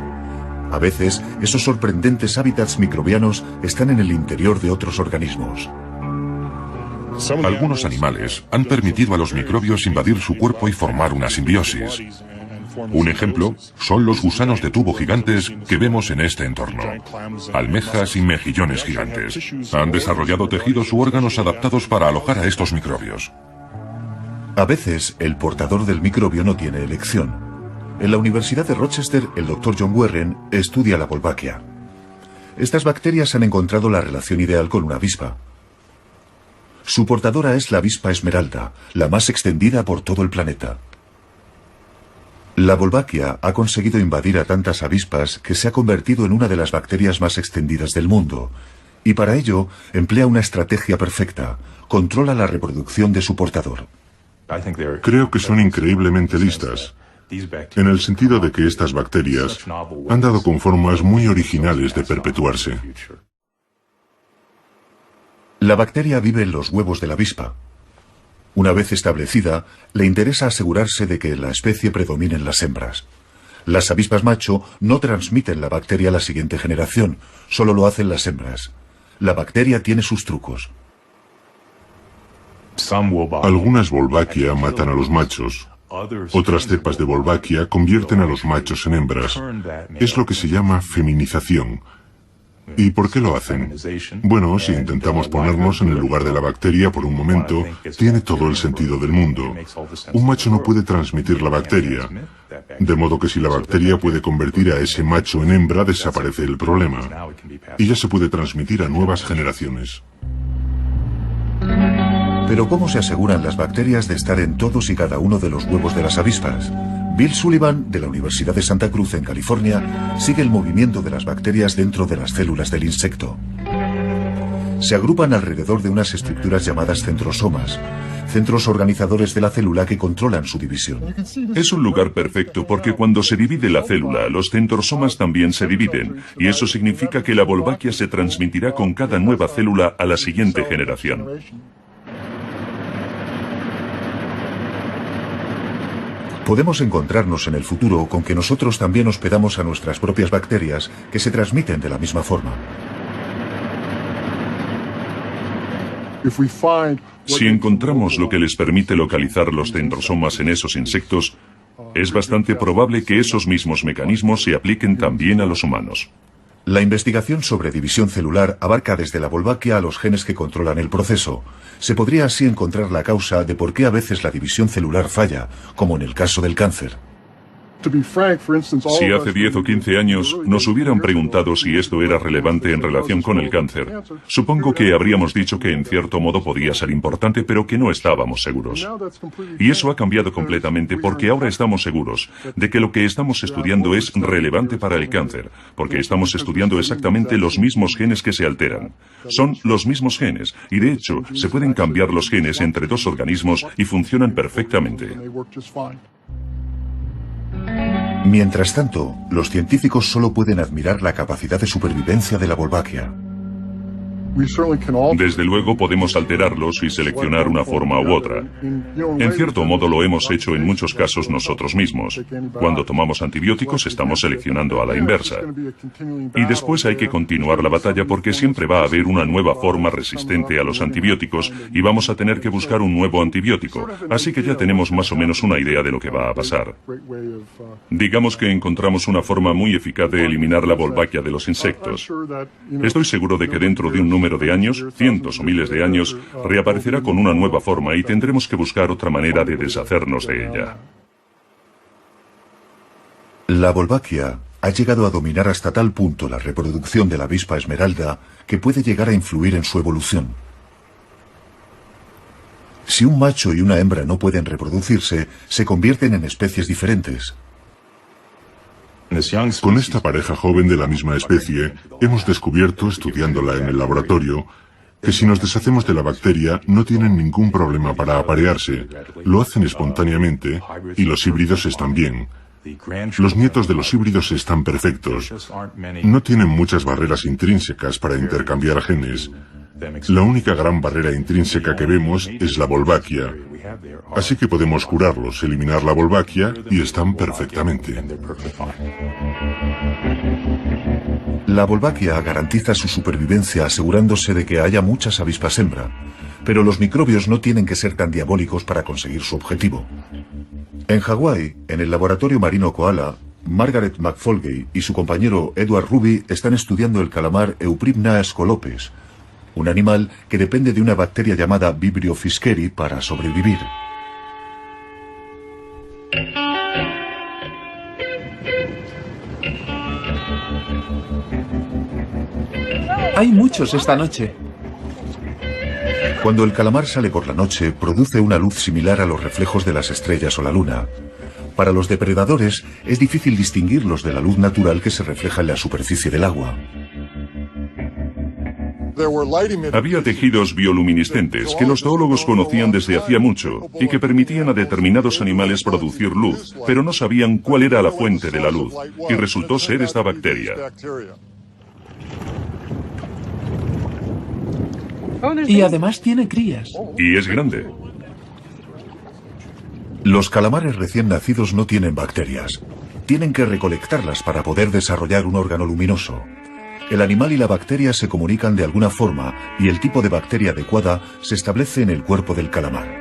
S1: A veces, esos sorprendentes hábitats microbianos están en el interior de otros organismos.
S4: Algunos animales han permitido a los microbios invadir su cuerpo y formar una simbiosis. Un ejemplo son los gusanos de tubo gigantes que vemos en este entorno. Almejas y mejillones gigantes. Han desarrollado tejidos u órganos adaptados para alojar a estos microbios.
S1: A veces, el portador del microbio no tiene elección. En la Universidad de Rochester, el Dr. John Warren estudia la Wolbachia. Estas bacterias han encontrado la relación ideal con una avispa. Su portadora es la avispa esmeralda, la más extendida por todo el planeta. La Wolbachia ha conseguido invadir a tantas avispas que se ha convertido en una de las bacterias más extendidas del mundo, y para ello emplea una estrategia perfecta: controla la reproducción de su portador.
S6: Creo que son increíblemente listas, en el sentido de que estas bacterias han dado con formas muy originales de perpetuarse.
S1: La bacteria vive en los huevos de la avispa. Una vez establecida, le interesa asegurarse de que en la especie predominen las hembras. Las avispas macho no transmiten la bacteria a la siguiente generación, solo lo hacen las hembras. La bacteria tiene sus trucos.
S6: Algunas Wolbachia matan a los machos. Otras cepas de Wolbachia convierten a los machos en hembras. Es lo que se llama feminización. ¿Y por qué lo hacen? Bueno, si intentamos ponernos en el lugar de la bacteria por un momento, tiene todo el sentido del mundo. Un macho no puede transmitir la bacteria, De modo que si la bacteria puede convertir a ese macho en hembra, desaparece el problema. Y ya se puede transmitir a nuevas generaciones.
S1: Pero ¿cómo se aseguran las bacterias de estar en todos y cada uno de los huevos de las avispas? Bill Sullivan, de la Universidad de Santa Cruz, en California, sigue el movimiento de las bacterias dentro de las células del insecto. Se agrupan alrededor de unas estructuras llamadas centrosomas, centros organizadores de la célula que controlan su división.
S5: Es un lugar perfecto porque cuando se divide la célula, los centrosomas también se dividen, y eso significa que la Wolbachia se transmitirá con cada nueva célula a la siguiente generación.
S1: Podemos encontrarnos en el futuro con que nosotros también hospedamos a nuestras propias bacterias que se transmiten de la misma forma.
S5: Si encontramos lo que les permite localizar los centrosomas en esos insectos, es bastante probable que esos mismos mecanismos se apliquen también a los humanos.
S1: La investigación sobre división celular abarca desde la Wolbachia a los genes que controlan el proceso. Se podría así encontrar la causa de por qué a veces la división celular falla, como en el caso del cáncer.
S5: Si hace 10 o 15 años nos hubieran preguntado si esto era relevante en relación con el cáncer, supongo que habríamos dicho que en cierto modo podía ser importante, pero que no estábamos seguros. Y eso ha cambiado completamente porque ahora estamos seguros de que lo que estamos estudiando es relevante para el cáncer, porque estamos estudiando exactamente los mismos genes que se alteran. Son los mismos genes, y de hecho se pueden cambiar los genes entre dos organismos y funcionan perfectamente.
S1: Mientras tanto, los científicos solo pueden admirar la capacidad de supervivencia de la Wolbachia.
S5: Desde luego podemos alterarlos y seleccionar una forma u otra. En cierto modo lo hemos hecho en muchos casos nosotros mismos. Cuando tomamos antibióticos estamos seleccionando a la inversa. Y después hay que continuar la batalla porque siempre va a haber una nueva forma resistente a los antibióticos y vamos a tener que buscar un nuevo antibiótico. Así que ya tenemos más o menos una idea de lo que va a pasar. Digamos que encontramos una forma muy eficaz de eliminar la Wolbachia de los insectos. Estoy seguro de que dentro de un número de años, cientos o miles de años, reaparecerá con una nueva forma y tendremos que buscar otra manera de deshacernos de ella.
S1: La Wolbachia ha llegado a dominar hasta tal punto la reproducción de la avispa esmeralda que puede llegar a influir en su evolución. Si un macho y una hembra no pueden reproducirse, se convierten en especies diferentes.
S6: Con esta pareja joven de la misma especie, hemos descubierto, estudiándola en el laboratorio, que si nos deshacemos de la bacteria no tienen ningún problema para aparearse, lo hacen espontáneamente y los híbridos están bien. Los nietos de los híbridos están perfectos. No tienen muchas barreras intrínsecas para intercambiar genes. La única gran barrera intrínseca que vemos es la Wolbachia. Así que podemos curarlos, eliminar la Wolbachia y están perfectamente.
S1: La Wolbachia garantiza su supervivencia asegurándose de que haya muchas avispas hembra, pero los microbios no tienen que ser tan diabólicos para conseguir su objetivo. En Hawái, en el laboratorio marino Koala, Margaret McFolgey y su compañero Edward Ruby están estudiando el calamar Euprymna scolopes, un animal que depende de una bacteria llamada Vibrio fischeri para sobrevivir.
S2: Hay muchos esta noche.
S1: Cuando el calamar sale por la noche, produce una luz similar a los reflejos de las estrellas o la luna. Para los depredadores, es difícil distinguirlos de la luz natural que se refleja en la superficie del agua.
S5: Había tejidos bioluminiscentes que los zoólogos conocían desde hacía mucho y que permitían a determinados animales producir luz, pero no sabían cuál era la fuente de la luz, y resultó ser esta bacteria.
S2: Y además tiene crías.
S5: Y es grande.
S1: Los calamares recién nacidos no tienen bacterias. Tienen que recolectarlas para poder desarrollar un órgano luminoso. El animal y la bacteria se comunican de alguna forma y el tipo de bacteria adecuada se establece en el cuerpo del calamar.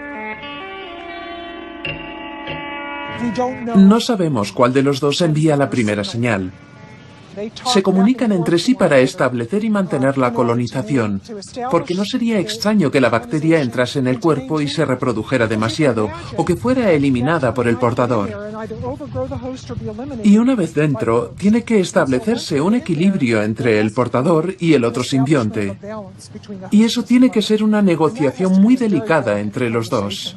S2: No sabemos cuál de los dos envía la primera señal.
S3: Se comunican entre sí para establecer y mantener la colonización, porque no sería extraño que la bacteria entrase en el cuerpo y se reprodujera demasiado, o que fuera eliminada por el portador. Y una vez dentro, tiene que establecerse un equilibrio entre el portador y el otro simbionte. Y eso tiene que ser una negociación muy delicada entre los dos.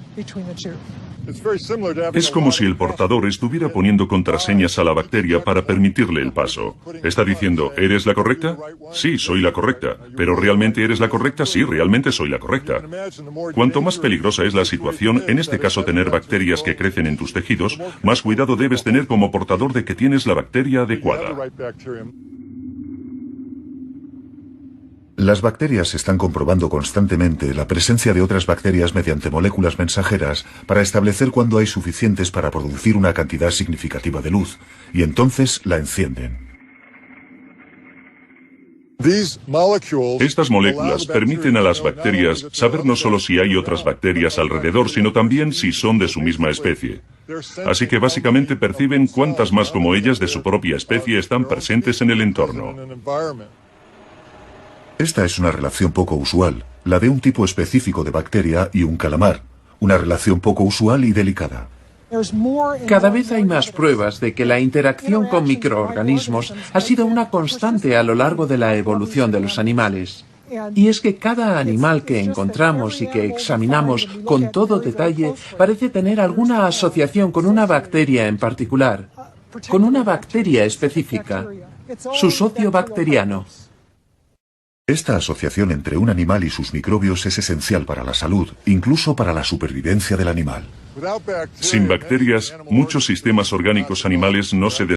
S5: Es como si el portador estuviera poniendo contraseñas a la bacteria para permitirle el paso. Está diciendo, ¿eres la correcta? Sí, soy la correcta. ¿Pero realmente eres la correcta? Sí, realmente soy la correcta. Cuanto más peligrosa es la situación, en este caso tener bacterias que crecen en tus tejidos, más cuidado debes tener como portador de que tienes la bacteria adecuada.
S1: Las bacterias están comprobando constantemente la presencia de otras bacterias mediante moléculas mensajeras para establecer cuándo hay suficientes para producir una cantidad significativa de luz, y entonces la encienden.
S5: Estas moléculas permiten a las bacterias saber no solo si hay otras bacterias alrededor, sino también si son de su misma especie. Así que básicamente perciben cuántas más como ellas de su propia especie están presentes en el entorno.
S1: Esta es una relación poco usual, la de un tipo específico de bacteria y un calamar, una relación poco usual y delicada.
S3: Cada vez hay más pruebas de que la interacción con microorganismos ha sido una constante a lo largo de la evolución de los animales. Y es que cada animal que encontramos y que examinamos con todo detalle parece tener alguna asociación con una bacteria en particular, con una bacteria específica, su socio bacteriano.
S1: Esta asociación entre un animal y sus microbios es esencial para la salud, incluso para la supervivencia del animal.
S5: Sin bacterias, muchos sistemas orgánicos animales no se